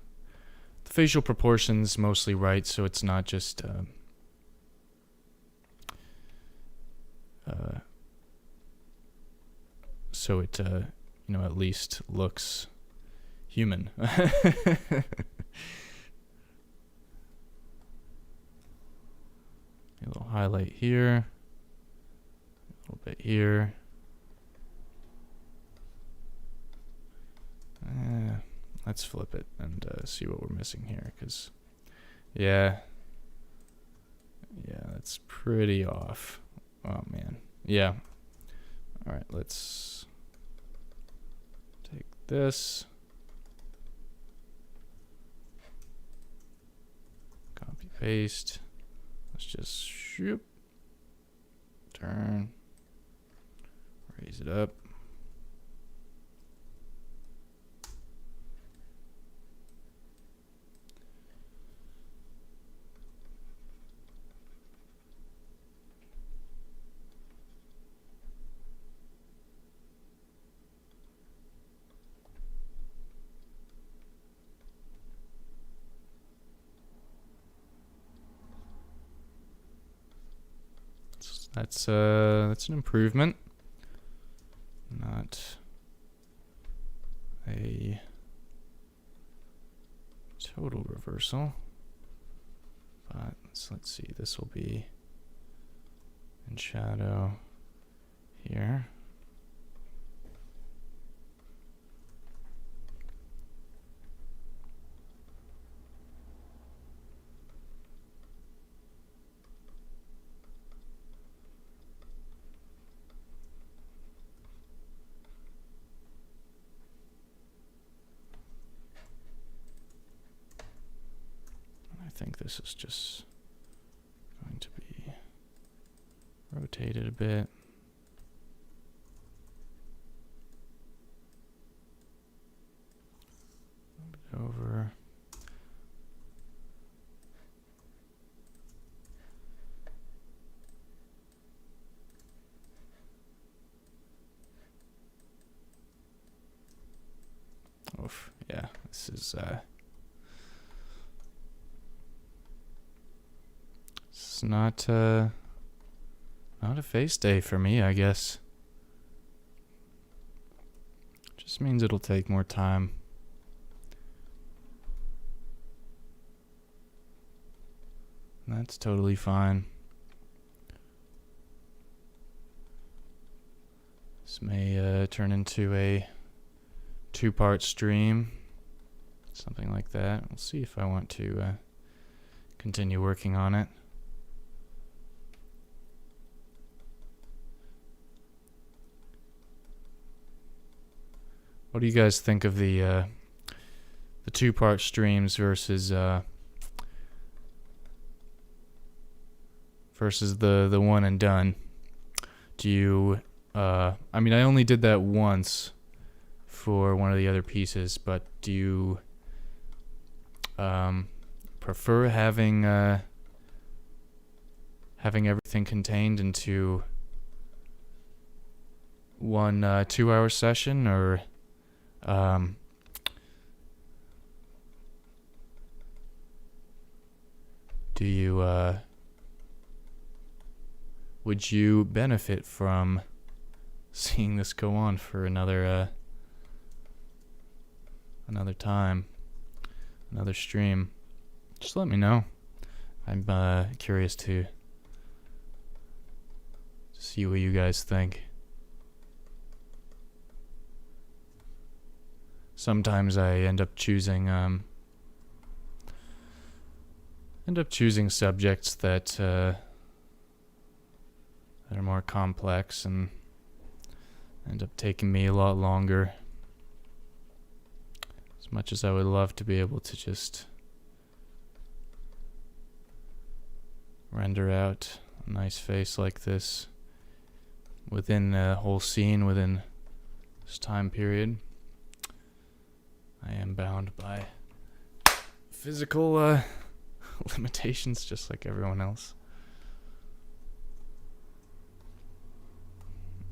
facial proportions mostly right, so it's not just so it at least looks human. A little highlight here, a little bit here. Let's flip it and see what we're missing here, because yeah, that's pretty off. Oh man, yeah. All right, let's take this, copy paste. let's just shoop, turn, raise it up. That's an improvement. Not a total reversal. But let's see, this will be in shadow here. I think this is just going to be rotated a bit. Move it over. Oof, yeah, this is it's not a face day for me, I guess. Just means it'll take more time. And that's totally fine. This may turn into a 2-part stream, something like that. We'll see if I want to continue working on it. What do you guys think of the 2-part streams versus the one and done? Do you I mean, I only did that once for one of the other pieces, but do you prefer having everything contained into one 2-hour session, or do you would you benefit from seeing this go on for another time, another stream? Just let me know. I'm curious to see what you guys think. Sometimes I end up choosing subjects that are more complex and end up taking me a lot longer. As much as I would love to be able to just render out a nice face like this within a whole scene within this time period, I am bound by physical limitations just like everyone else.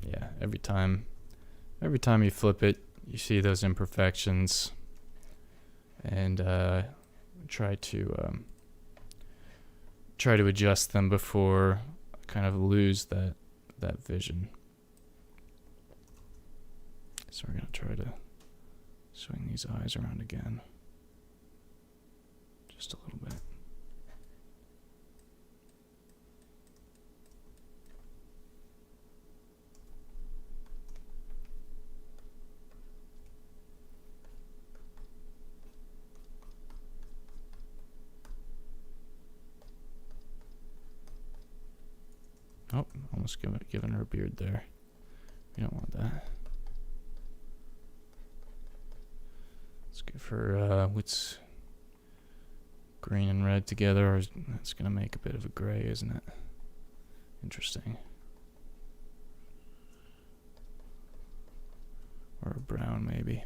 Yeah, every time you flip it, you see those imperfections, and try to adjust them before I kind of lose that vision. So we're gonna try to swing these eyes around again, just a little bit. Oh, almost giving her a beard there. We don't want that. Let's give her, let's green and red together, or it's going to make a bit of a gray, isn't it? Interesting. Or a brown, maybe.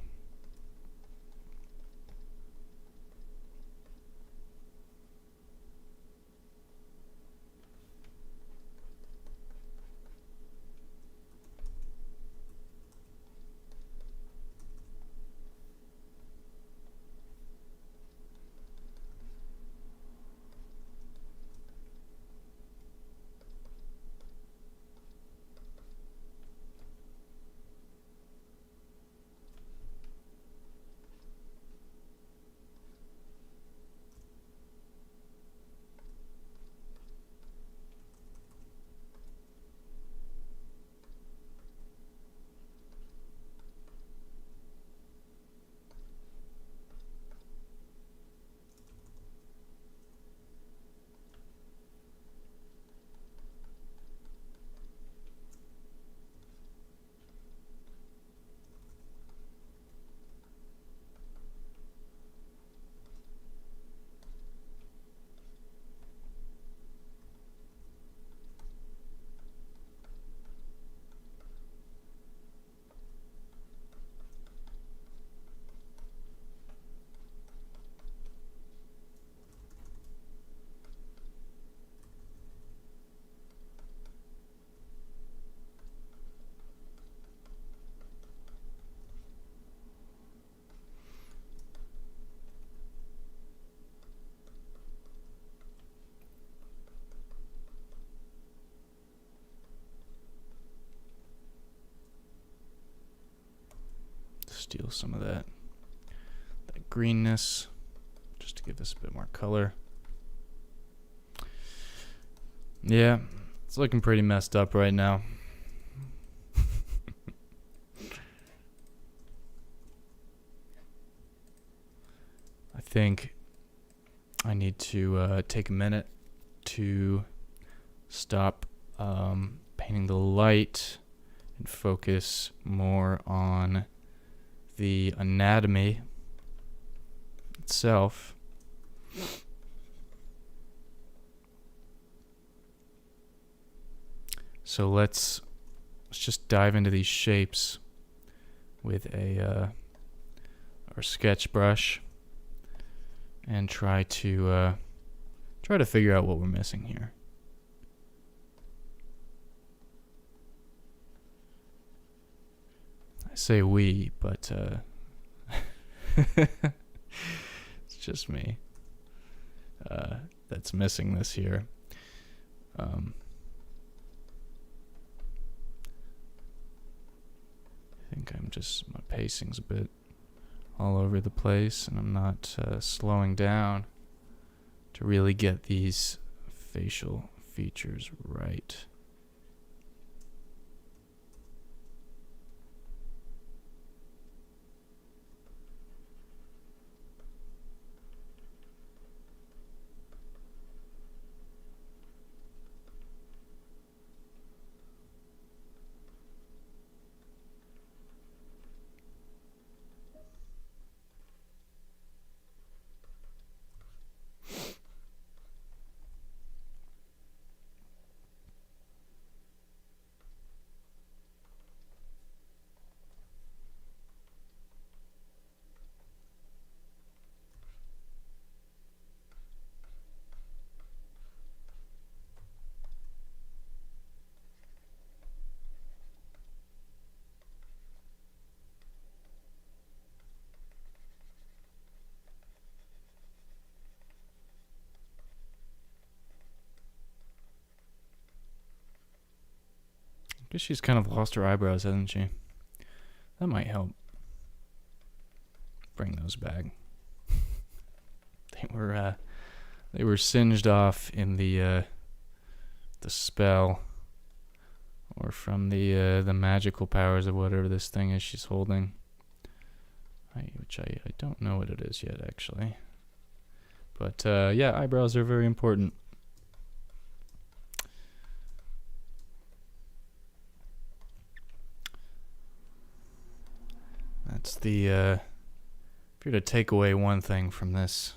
Steal some of that greenness just to give this a bit more color. Yeah, it's looking pretty messed up right now. I think I need to take a minute to stop painting the light and focus more on the anatomy itself. So let's just dive into these shapes with our sketch brush and try to figure out what we're missing here. I say we, but it's just me that's missing this here. I think my pacing's a bit all over the place, and I'm not slowing down to really get these facial features right. I guess she's kind of lost her eyebrows, hasn't she? That might help bring those back. They were singed off in the spell, or from the magical powers of whatever this thing is she's holding. Which I don't know what it is yet, actually. But yeah, eyebrows are very important. That's if you're to take away one thing from this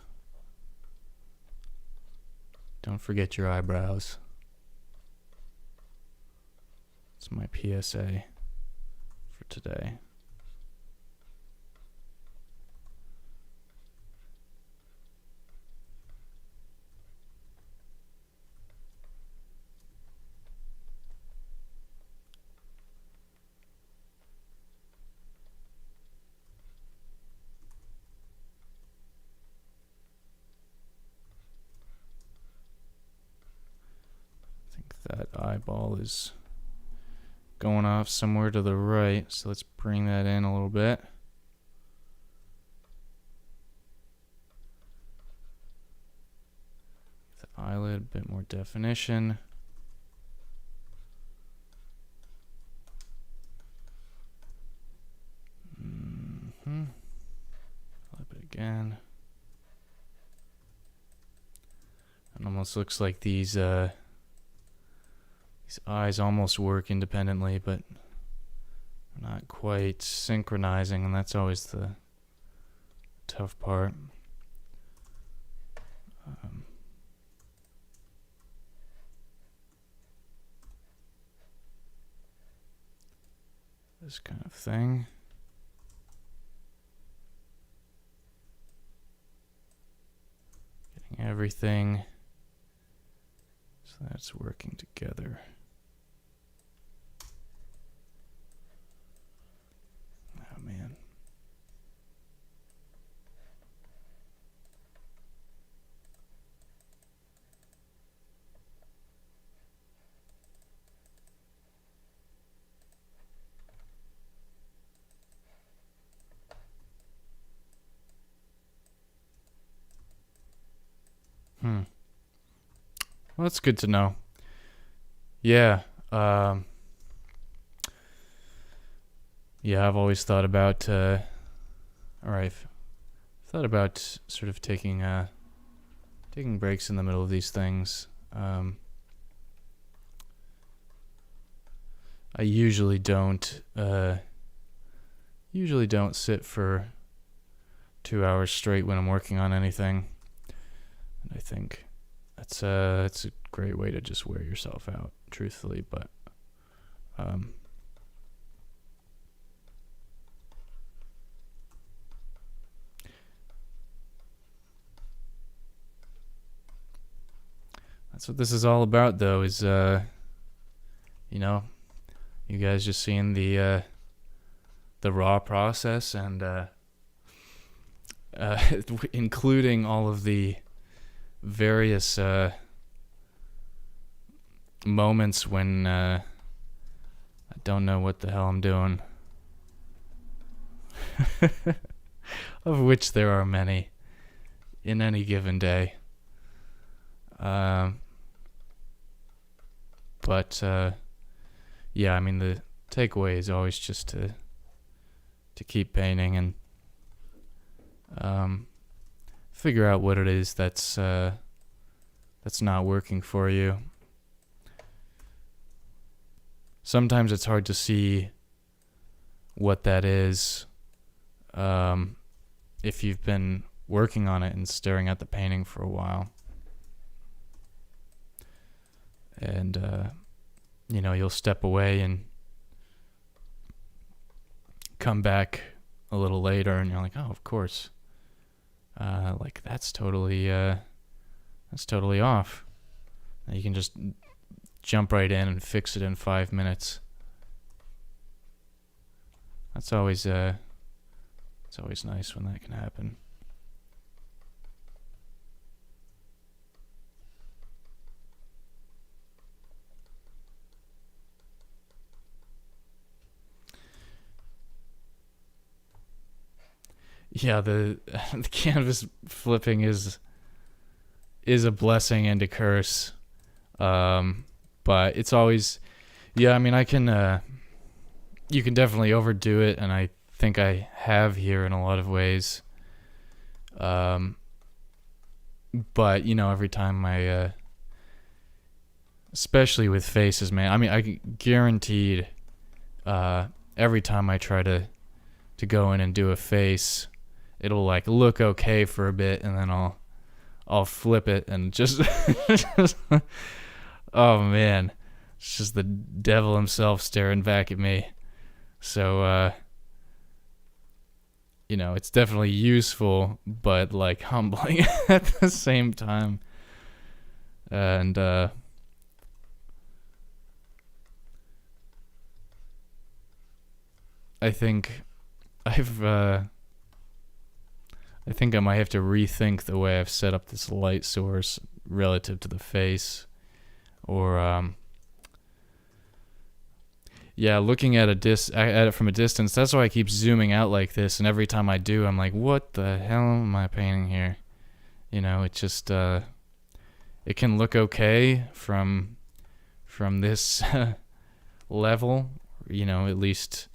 Don't forget your eyebrows. It's my PSA for today. That eyeball is going off somewhere to the right, so let's bring that in a little bit. The eyelid, a bit more definition. Flip it again. It almost looks like these eyes almost work independently, but not quite synchronizing, and that's always the tough part. This kind of thing. Getting everything so that's working together. Oh man. Well, that's good to know. Yeah. Yeah, I've always thought about, I've thought about sort of taking breaks in the middle of these things. I usually don't sit for 2 hours straight when I'm working on anything. And I think that's a great way to just wear yourself out, truthfully, but that's what this is all about, though, is you know, you guys just seeing the raw process, and including all of the various moments when I don't know what the hell I'm doing. Of which there are many in any given day. But yeah, I mean, the takeaway is always just to keep painting and figure out what it is that's not working for you. Sometimes it's hard to see what that is if you've been working on it and staring at the painting for a while. And you'll step away and come back a little later, and you're like, oh, of course. Like that's totally off. Now you can just jump right in and fix it in 5 minutes. It's always nice when that can happen. Yeah, the canvas flipping is a blessing and a curse. But it's always, yeah, I mean, you can definitely overdo it, and I think I have here in a lot of ways. But, every time especially with faces, man, I mean, I guaranteed, every time I try to go in and do a face, it'll like look okay for a bit, and then I'll I'll flip it and just, oh man, it's just the devil himself staring back at me. So, it's definitely useful, but like humbling at the same time. And, I think I think I might have to rethink the way I've set up this light source relative to the face, or looking at at it from a distance. That's why I keep zooming out like this, and every time I do, I'm like, what the hell am I painting here? It just it can look okay from this level, at least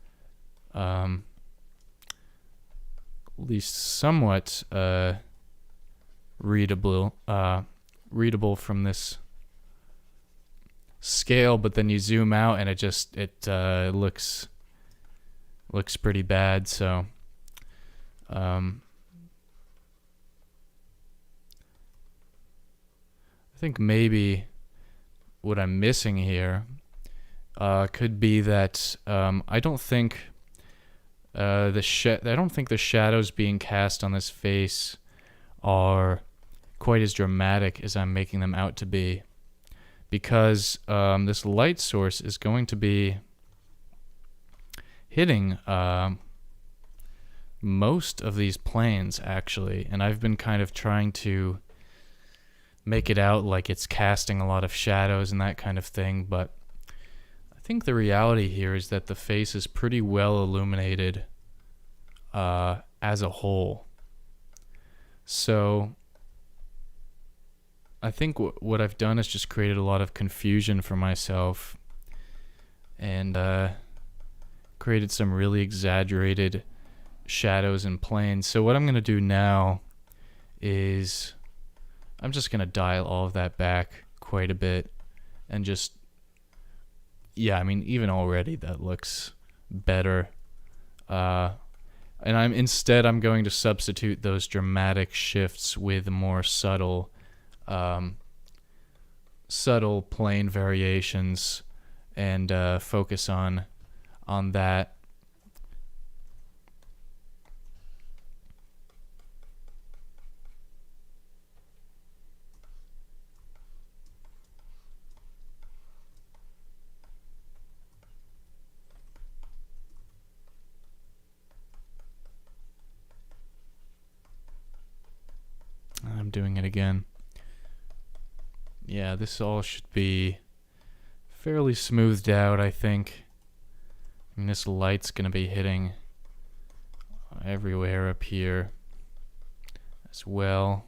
somewhat readable from this scale, but then you zoom out and it looks pretty bad. So I think maybe what I'm missing here could be that I don't think the shadows being cast on this face are quite as dramatic as I'm making them out to be, because this light source is going to be hitting most of these planes, actually, and I've been kind of trying to make it out like it's casting a lot of shadows and that kind of thing, but I think the reality here is that the face is pretty well illuminated as a whole. So I think what I've done is just created a lot of confusion for myself, and created some really exaggerated shadows and planes. So what I'm going to do now is I'm just going to dial all of that back quite a bit, and just, even already that looks better. And I'm going to substitute those dramatic shifts with more subtle plane variations, and focus on that. I'm doing it again. Yeah, this all should be fairly smoothed out, I think. This light's going to be hitting everywhere up here as well.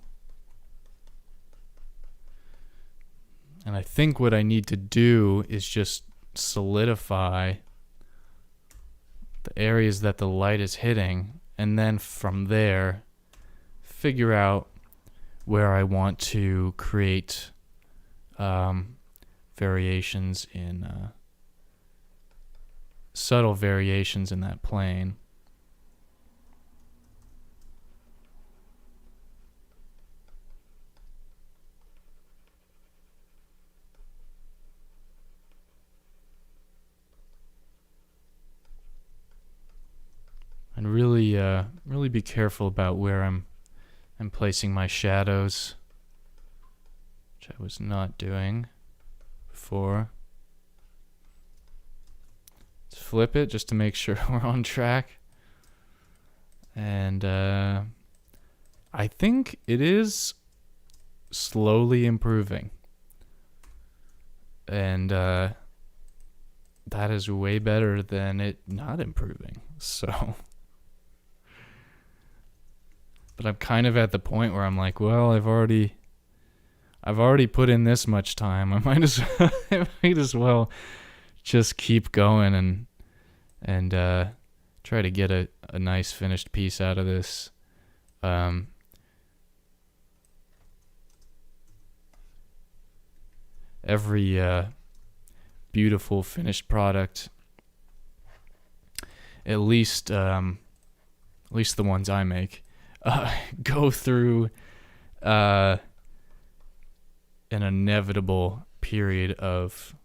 And I think what I need to do is just solidify the areas that the light is hitting, and then from there figure out where I want to create variations in subtle variations in that plane. And really be careful about where I'm placing my shadows, which I was not doing before. Let's flip it just to make sure we're on track. And I think it is slowly improving. And that is way better than it not improving. So, but I'm kind of at the point where I'm like, well, I've already put in this much time. I might as well just keep going and try to get a nice finished piece out of this. Every beautiful finished product, at least the ones I make, go through an inevitable period of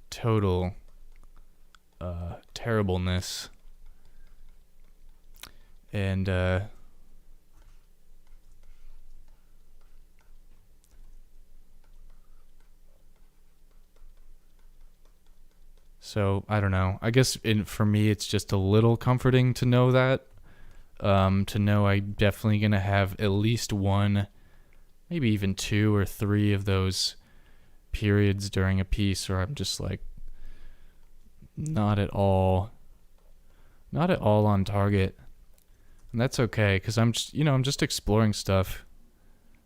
total terribleness. And so I don't know. I guess for me, it's just a little comforting to know that. To know I'm definitely gonna have at least one, maybe even 2 or 3 of those periods during a piece where I'm just like not at all on target. And that's okay, because I'm just exploring stuff,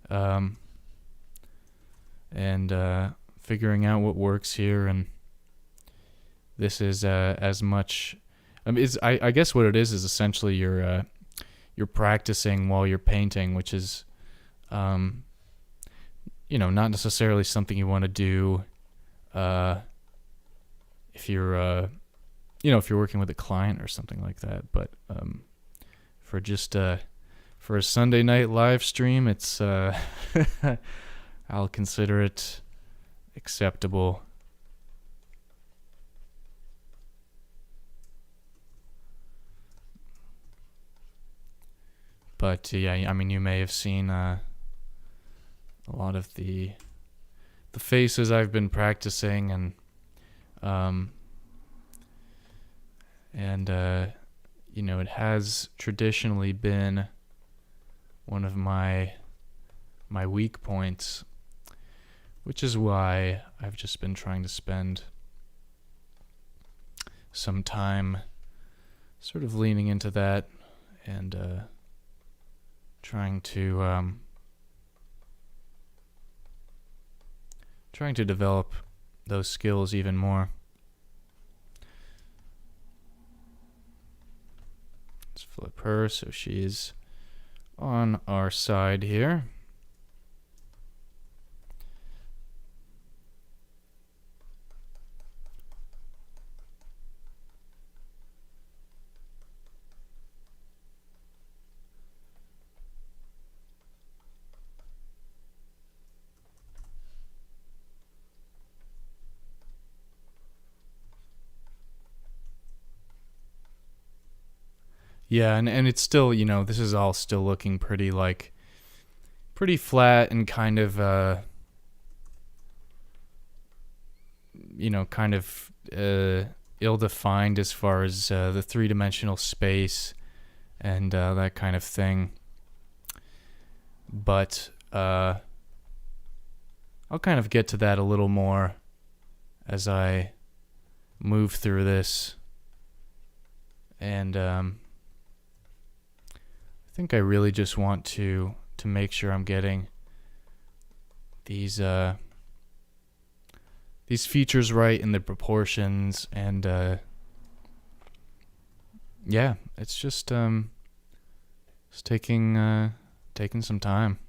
and figuring out what works here. And this is as much. I mean, I guess what it is essentially you're practicing while you're painting, which is, not necessarily something you want to do, if you're, if you're working with a client or something like that. But for just for a Sunday night live stream, it's I'll consider it acceptable. But yeah, I mean, you may have seen a lot of the faces I've been practicing, and it has traditionally been one of my weak points, which is why I've just been trying to spend some time sort of leaning into that, and trying to develop those skills even more. Let's flip her so she's on our side here. Yeah, and it's still, this is all still looking pretty flat and kind of, ill-defined as far as the three-dimensional space and that kind of thing. But I'll kind of get to that a little more as I move through this. And I think I really just want to make sure I'm getting these features right in the proportions, and it's just it's taking some time.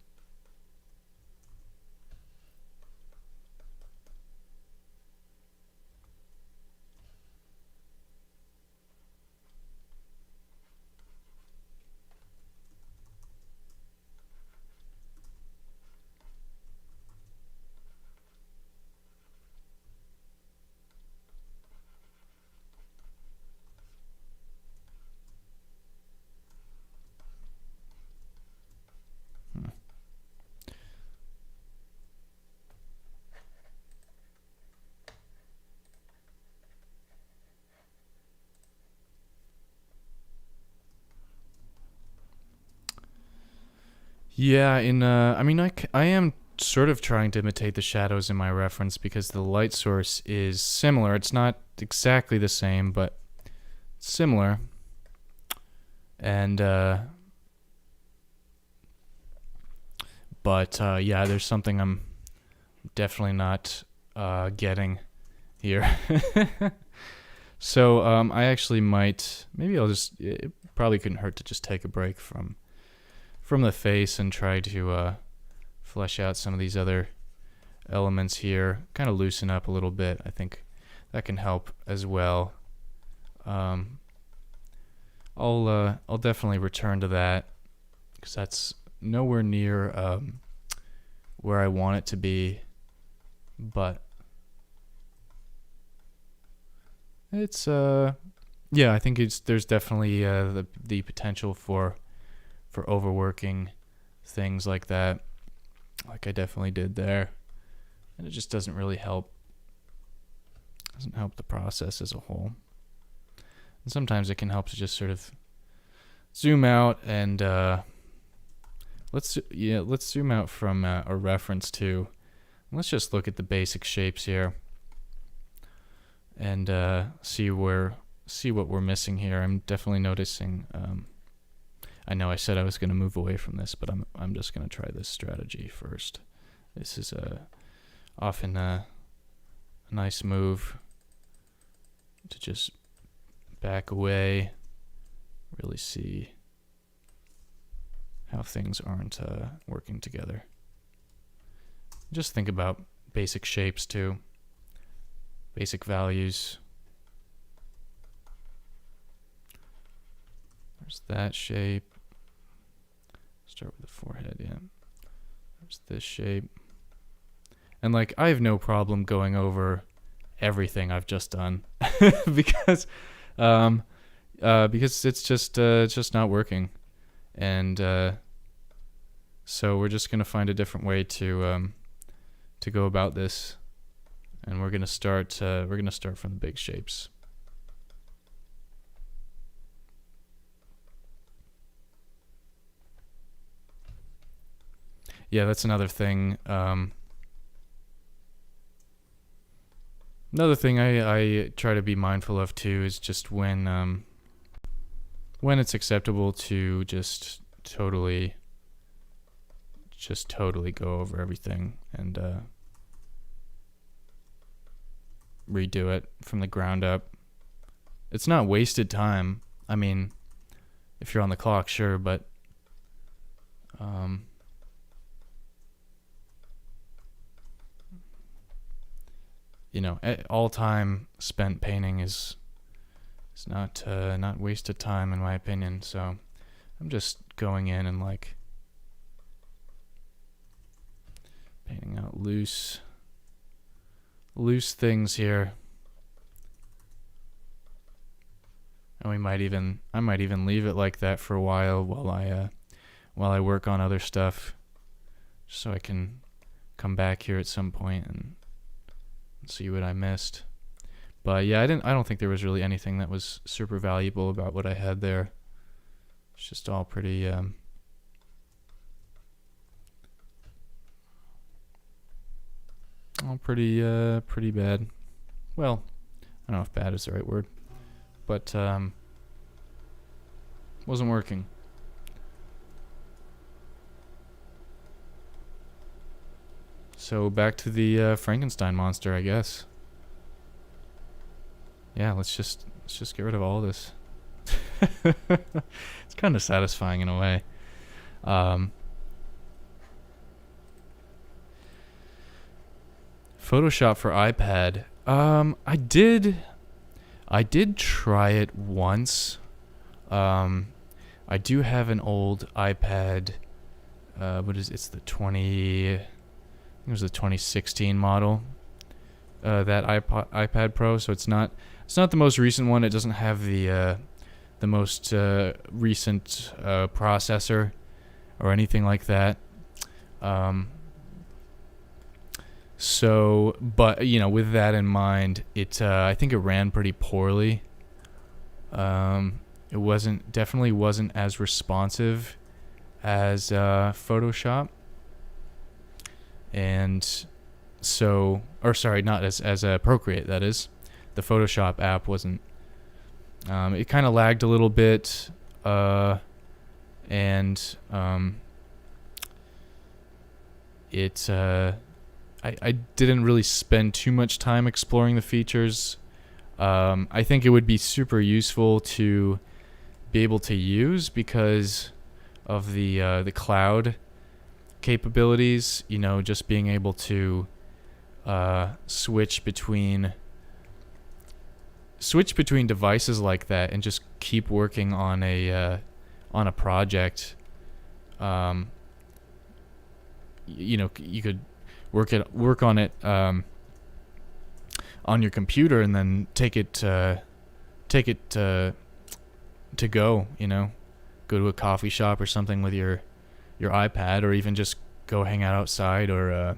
Yeah, I am sort of trying to imitate the shadows in my reference because the light source is similar. It's not exactly the same, but similar. And there's something I'm definitely not getting here. So I actually it probably couldn't hurt to just take a break from the face and try to flesh out some of these other elements here, kind of loosen up a little bit. I think that can help as well. I'll definitely return to that because that's nowhere near where I want it to be but it's yeah, I think there's definitely the potential for overworking things like that, like I definitely did there, and it just doesn't really help. Doesn't help the process as a whole. And sometimes it can help to just sort of zoom out and let's zoom out from a reference to. Let's just look at the basic shapes here and see what we're missing here. I'm definitely noticing. I know I said I was going to move away from this, but I'm just going to try this strategy first. This is often a nice move to just back away, really see how things aren't working together. Just think about basic shapes too, basic values. There's that shape. Start with the forehead, yeah. There's this shape. And like, I have no problem going over everything I've just done because it's just not working. And so we're just gonna find a different way to go about this, and we're gonna start from the big shapes. Yeah, that's another thing. Another thing I try to be mindful of too is just when it's acceptable to just totally go over everything and redo it from the ground up. It's not wasted time. I mean, if you're on the clock, sure, but you know, all time spent painting is not wasted time in my opinion. So I'm just going in and like painting out loose things here. And I might even leave it like that for a while I work on other stuff, so I can come back here at some point and see what I missed. But yeah, I don't think there was really anything that was super valuable about what I had there. It's just all pretty pretty bad. Well, I don't know if bad is the right word, but wasn't working. So back to the Frankenstein monster, I guess. Yeah, let's just get rid of all of this. It's kind of satisfying in a way. Photoshop for iPad. I did try it once. I do have an old iPad. It's the 20. It was the 2016 model. That iPad Pro. So it's not the most recent one. It doesn't have the most recent processor or anything like that. So, but you know, with that in mind, I think it ran pretty poorly. It definitely wasn't as responsive as Photoshop, and so, or sorry, not as Procreate. That is, the Photoshop app wasn't. It kind of lagged a little bit, and I didn't really spend too much time exploring the features. I think it would be super useful to be able to use because of the cloud capabilities. You know, just being able to switch between devices like that and just keep working on a project. You know, you could work on it on your computer, and then take it to go. Go to a coffee shop or something with your iPad, or even just go hang out outside, or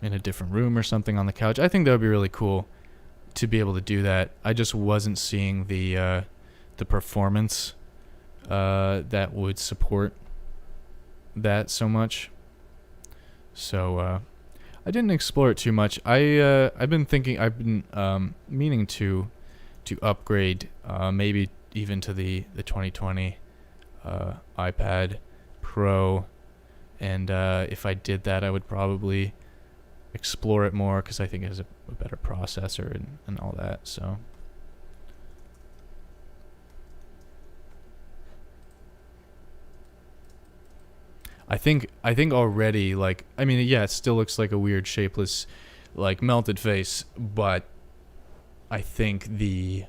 in a different room or something on the couch. I think that would be really cool to be able to do that. I just wasn't seeing the performance that would support that so much. So I didn't explore it too much. I've been meaning to upgrade, maybe even to the 2020 iPad Pro, and if I did that, I would probably explore it more, because I think it has a better processor and all that. So I think already, like, I mean, yeah, it still looks like a weird shapeless, like, melted face, but I think the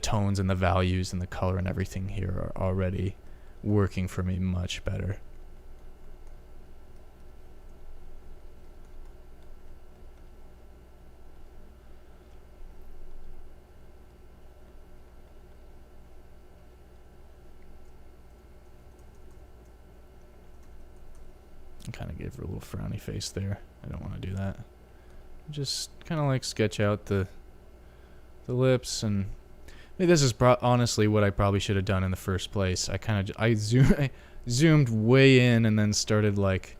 tones and the values and the color and everything here are already working for me much better. I kind of gave her a little frowny face there. I don't want to do that. Just kind of like sketch out the lips, and this is honestly what I probably should have done in the first place. I zoomed way in and then started like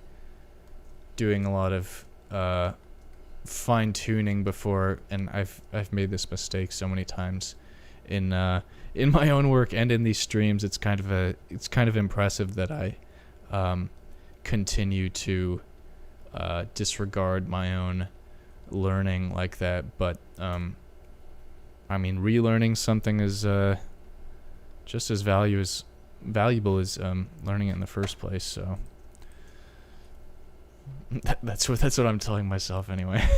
doing a lot of fine tuning before, and I've made this mistake so many times in my own work and in these streams. It's kind of impressive that I continue to disregard my own learning like that, but I mean, relearning something is just as valuable as learning it in the first place. So that's what I'm telling myself anyway.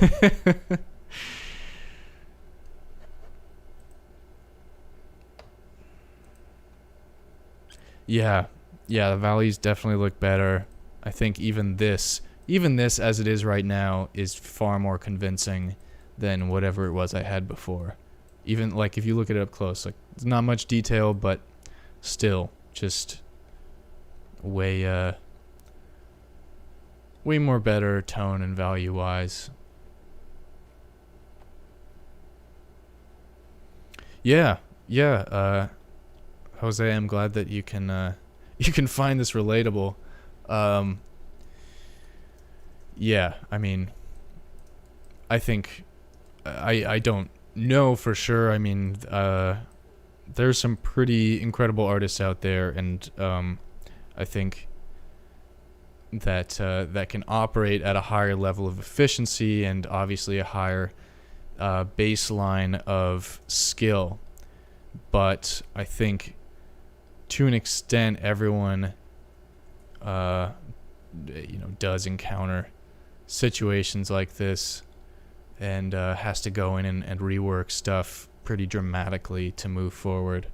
Yeah, the values definitely look better. I think even this as it is right now is far more convincing than whatever it was I had before. Even like if you look at it up close, like there's not much detail, but still just way more better tone and value wise. Yeah. Jose, I'm glad that you can find this relatable. Yeah, I mean, I think I don't know for sure. I mean, there's some pretty incredible artists out there, and I think that that can operate at a higher level of efficiency and obviously a higher baseline of skill. But I think to an extent everyone does encounter situations like this and has to go in and rework stuff pretty dramatically to move forward.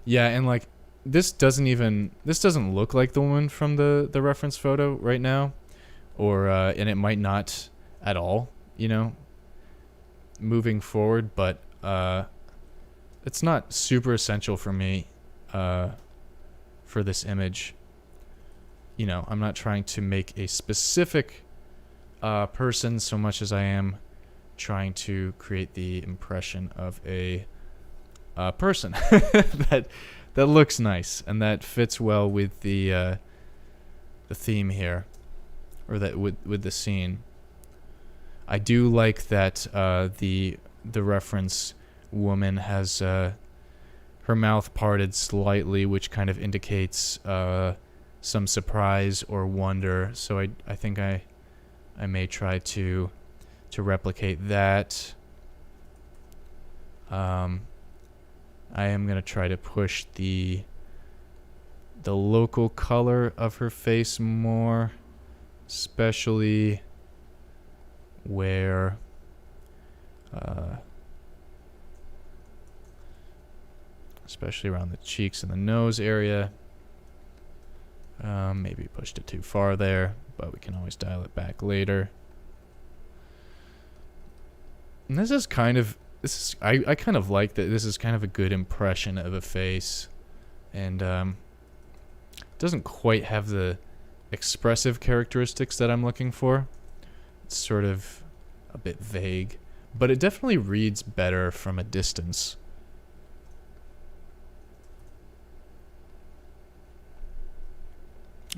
Yeah, and like this doesn't look like the one from the reference photo right now, or and it might not at all, moving forward, but it's not super essential for me for this image. I'm not trying to make a specific person so much as I am trying to create the impression of a person that looks nice and that fits well with the theme here, or that with the scene. I do like that the reference woman has her mouth parted slightly, which kind of indicates some surprise or wonder. So I think I may try to replicate that. I am gonna try to push the local color of her face more, especially where especially around the cheeks and the nose area. Maybe pushed it too far there, but we can always dial it back later. And this is kind of, I kind of like that this is kind of a good impression of a face. And doesn't quite have the expressive characteristics that I'm looking for. It's sort of a bit vague, but it definitely reads better from a distance.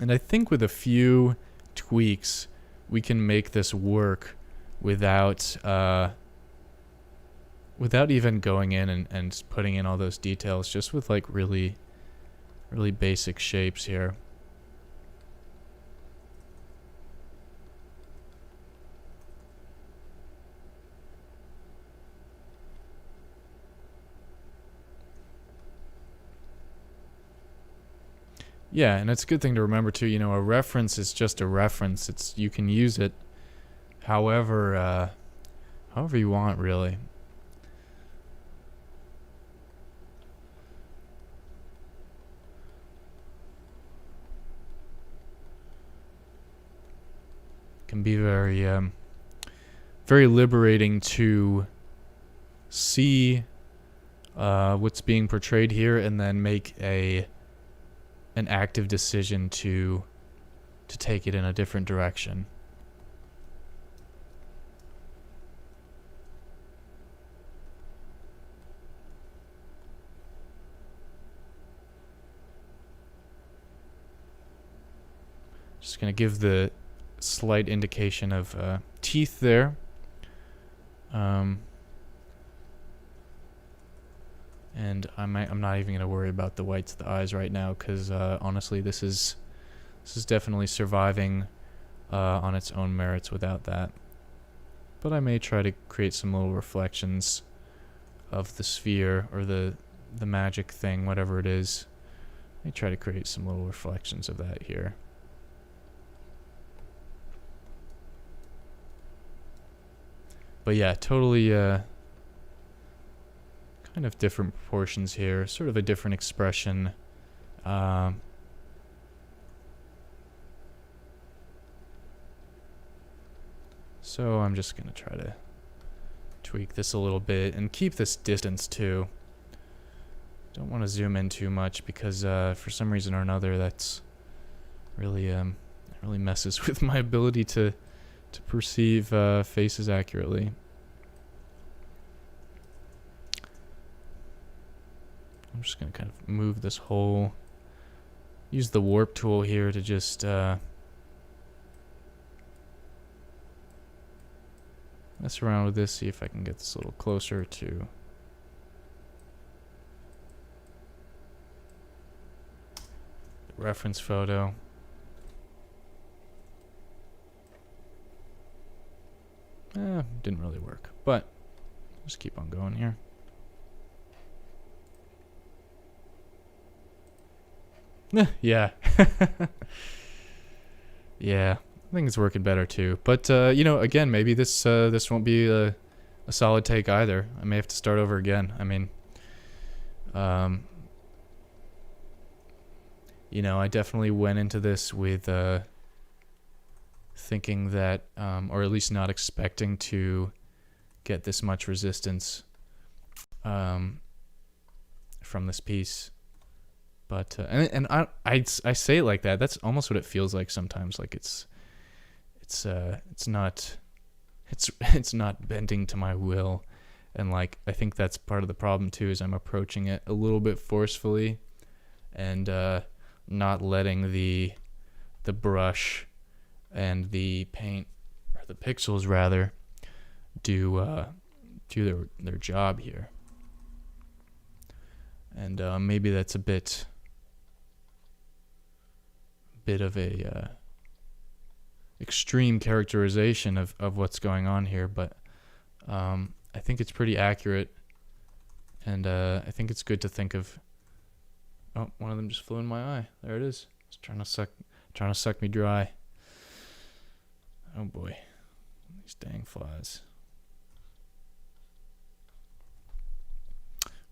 And I think with a few tweaks, we can make this work without without even going in and putting in all those details, just with like really basic shapes here. Yeah, and it's a good thing to remember too, you know, a reference is just a reference. It's, you can use it however however you want, really. Can be very very liberating to see what's being portrayed here and then make an active decision to take it in a different direction. Just gonna give the slight indication of teeth there. And I'm not even gonna worry about the whites of the eyes right now, because honestly, this is definitely surviving on its own merits without that. But I may try to create some little reflections of the sphere or the magic thing, whatever it is. I may try to create some little reflections of that here. But yeah, totally kind of different proportions here, sort of a different expression. So I'm just gonna try to tweak this a little bit and keep this distance too. Don't want to zoom in too much because for some reason or another that's really really messes with my ability to perceive faces accurately. I'm just going to kind of move this whole, use the warp tool here to just mess around with this, see if I can get this a little closer to the reference photo. Didn't really work, but just keep on going here. Yeah. Yeah, I think it's working better too. But you know, again, maybe this won't be a solid take either. I may have to start over again. I mean, you know, I definitely went into this with thinking that, or at least not expecting to get this much resistance from this piece. But and I say it like that. That's almost what it feels like sometimes. Like it's not bending to my will, and like I think that's part of the problem too. Is I'm approaching it a little bit forcefully, and not letting the brush and the paint, or the pixels rather, do their job here. And maybe that's a bit of a extreme characterization of what's going on here, but I think it's pretty accurate, and I think it's good to think of. Oh, one of them just flew in my eye. There it is. It's trying to suck me dry. Oh boy, these dang flies.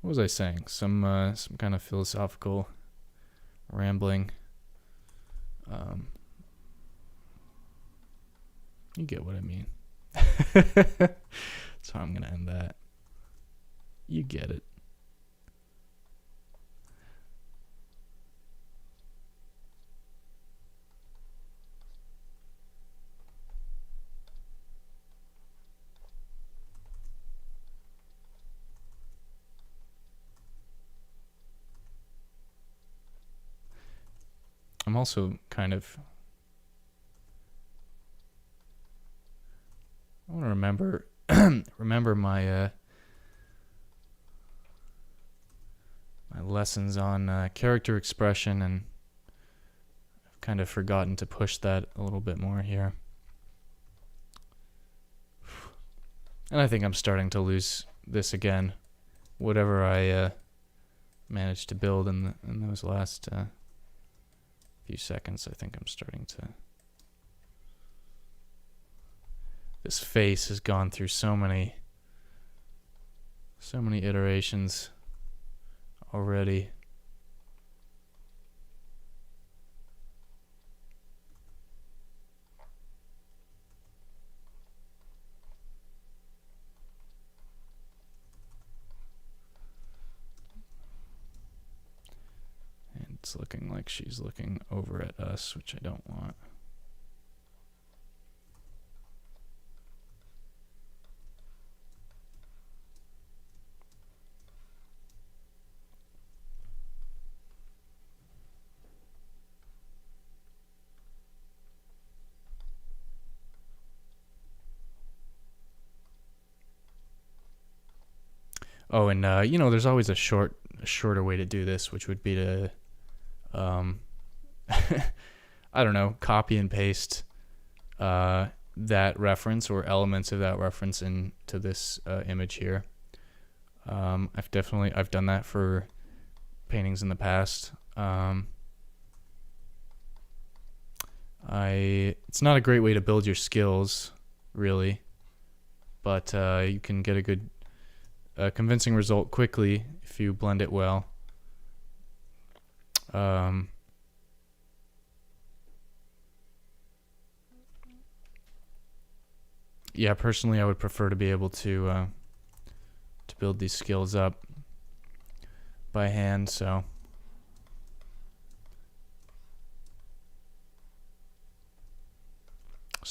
what was I saying? Some kind of philosophical rambling. You get what I mean. So I'm gonna end that. You get it. I'm also kind of, I want to remember my my lessons on character expression, and I've kind of forgotten to push that a little bit more here. And I think I'm starting to lose this again. Whatever I managed to build in those last few seconds, I think I'm starting to. This face has gone through so many iterations already. And it's looking like she's looking over at us, which I don't want. Oh, and there's always a shorter way to do this, which would be to, I don't know, copy and paste that reference or elements of that reference into this image here. I've done that for paintings in the past. It's not a great way to build your skills, really, but you can get a good convincing result quickly if you blend it well. Yeah, personally, I would prefer to be able to build these skills up by hand, so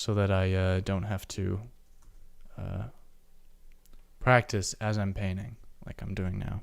that I don't have to practice as I'm painting, like I'm doing now.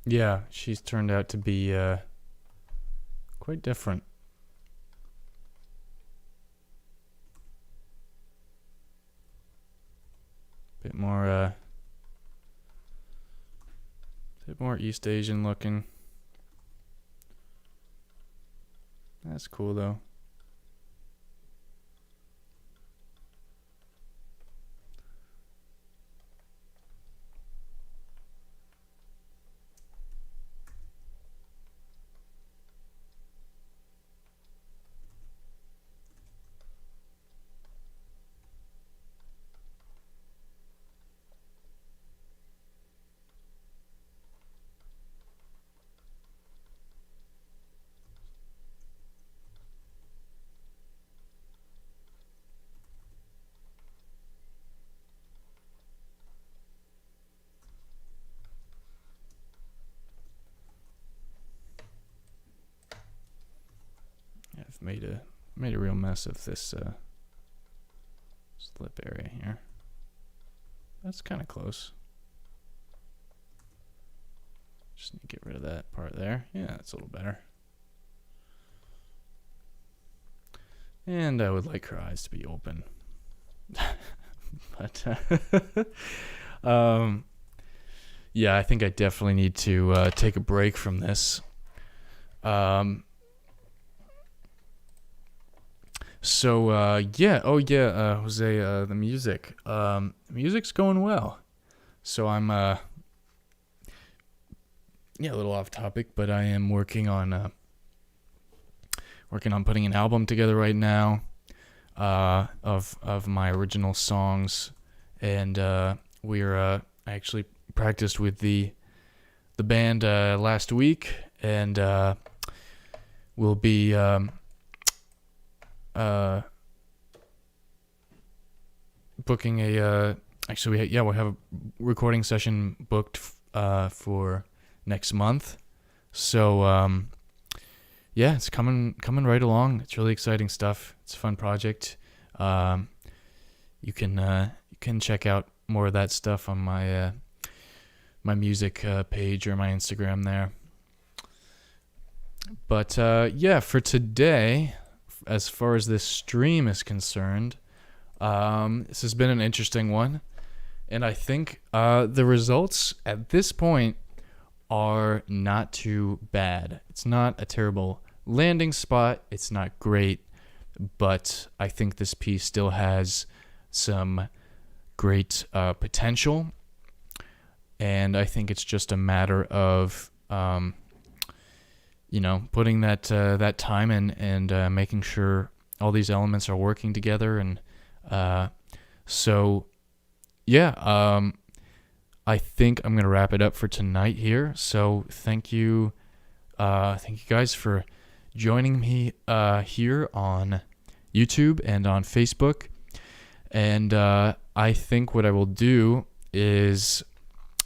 Yeah, she's turned out to be quite different. Bit more East Asian looking. That's cool though. I've made a real mess of this lip area here. That's kind of close. Just need to get rid of that part there. Yeah, that's a little better. And I would like her eyes to be open. But yeah, I think I definitely need to take a break from this. Jose, the music. Music's going well. So I'm a little off topic, but I am working on putting an album together right now, of my original songs, and I actually practiced with the band last week, and we'll be booking we'll have a recording session booked for next month. So it's coming right along. It's really exciting stuff. It's a fun project. You can check out more of that stuff on my my music page or my Instagram there. But for today, as far as this stream is concerned, this has been an interesting one, and I think the results at this point are not too bad. It's not a terrible landing spot. It's not great, but I think this piece still has some great potential, and I think it's just a matter of putting that time in and making sure all these elements are working together. And I think I'm gonna wrap it up for tonight here. So thank you guys for joining me here on YouTube and on Facebook. And I think what I will do is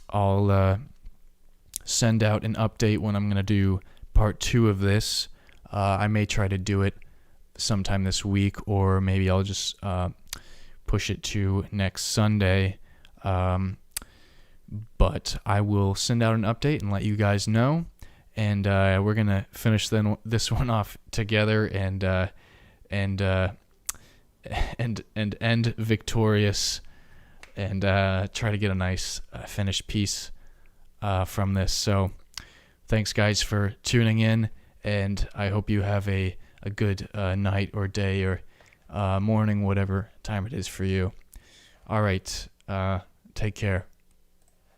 I'll send out an update when I'm gonna do part 2 of this. I may try to do it sometime this week, or maybe I'll just push it to next Sunday. But I will send out an update and let you guys know. And we're gonna finish this one off together and end victorious, and try to get a nice finished piece from this. So thanks guys for tuning in, and I hope you have a good night or day or morning, whatever time it is for you. All right, take care.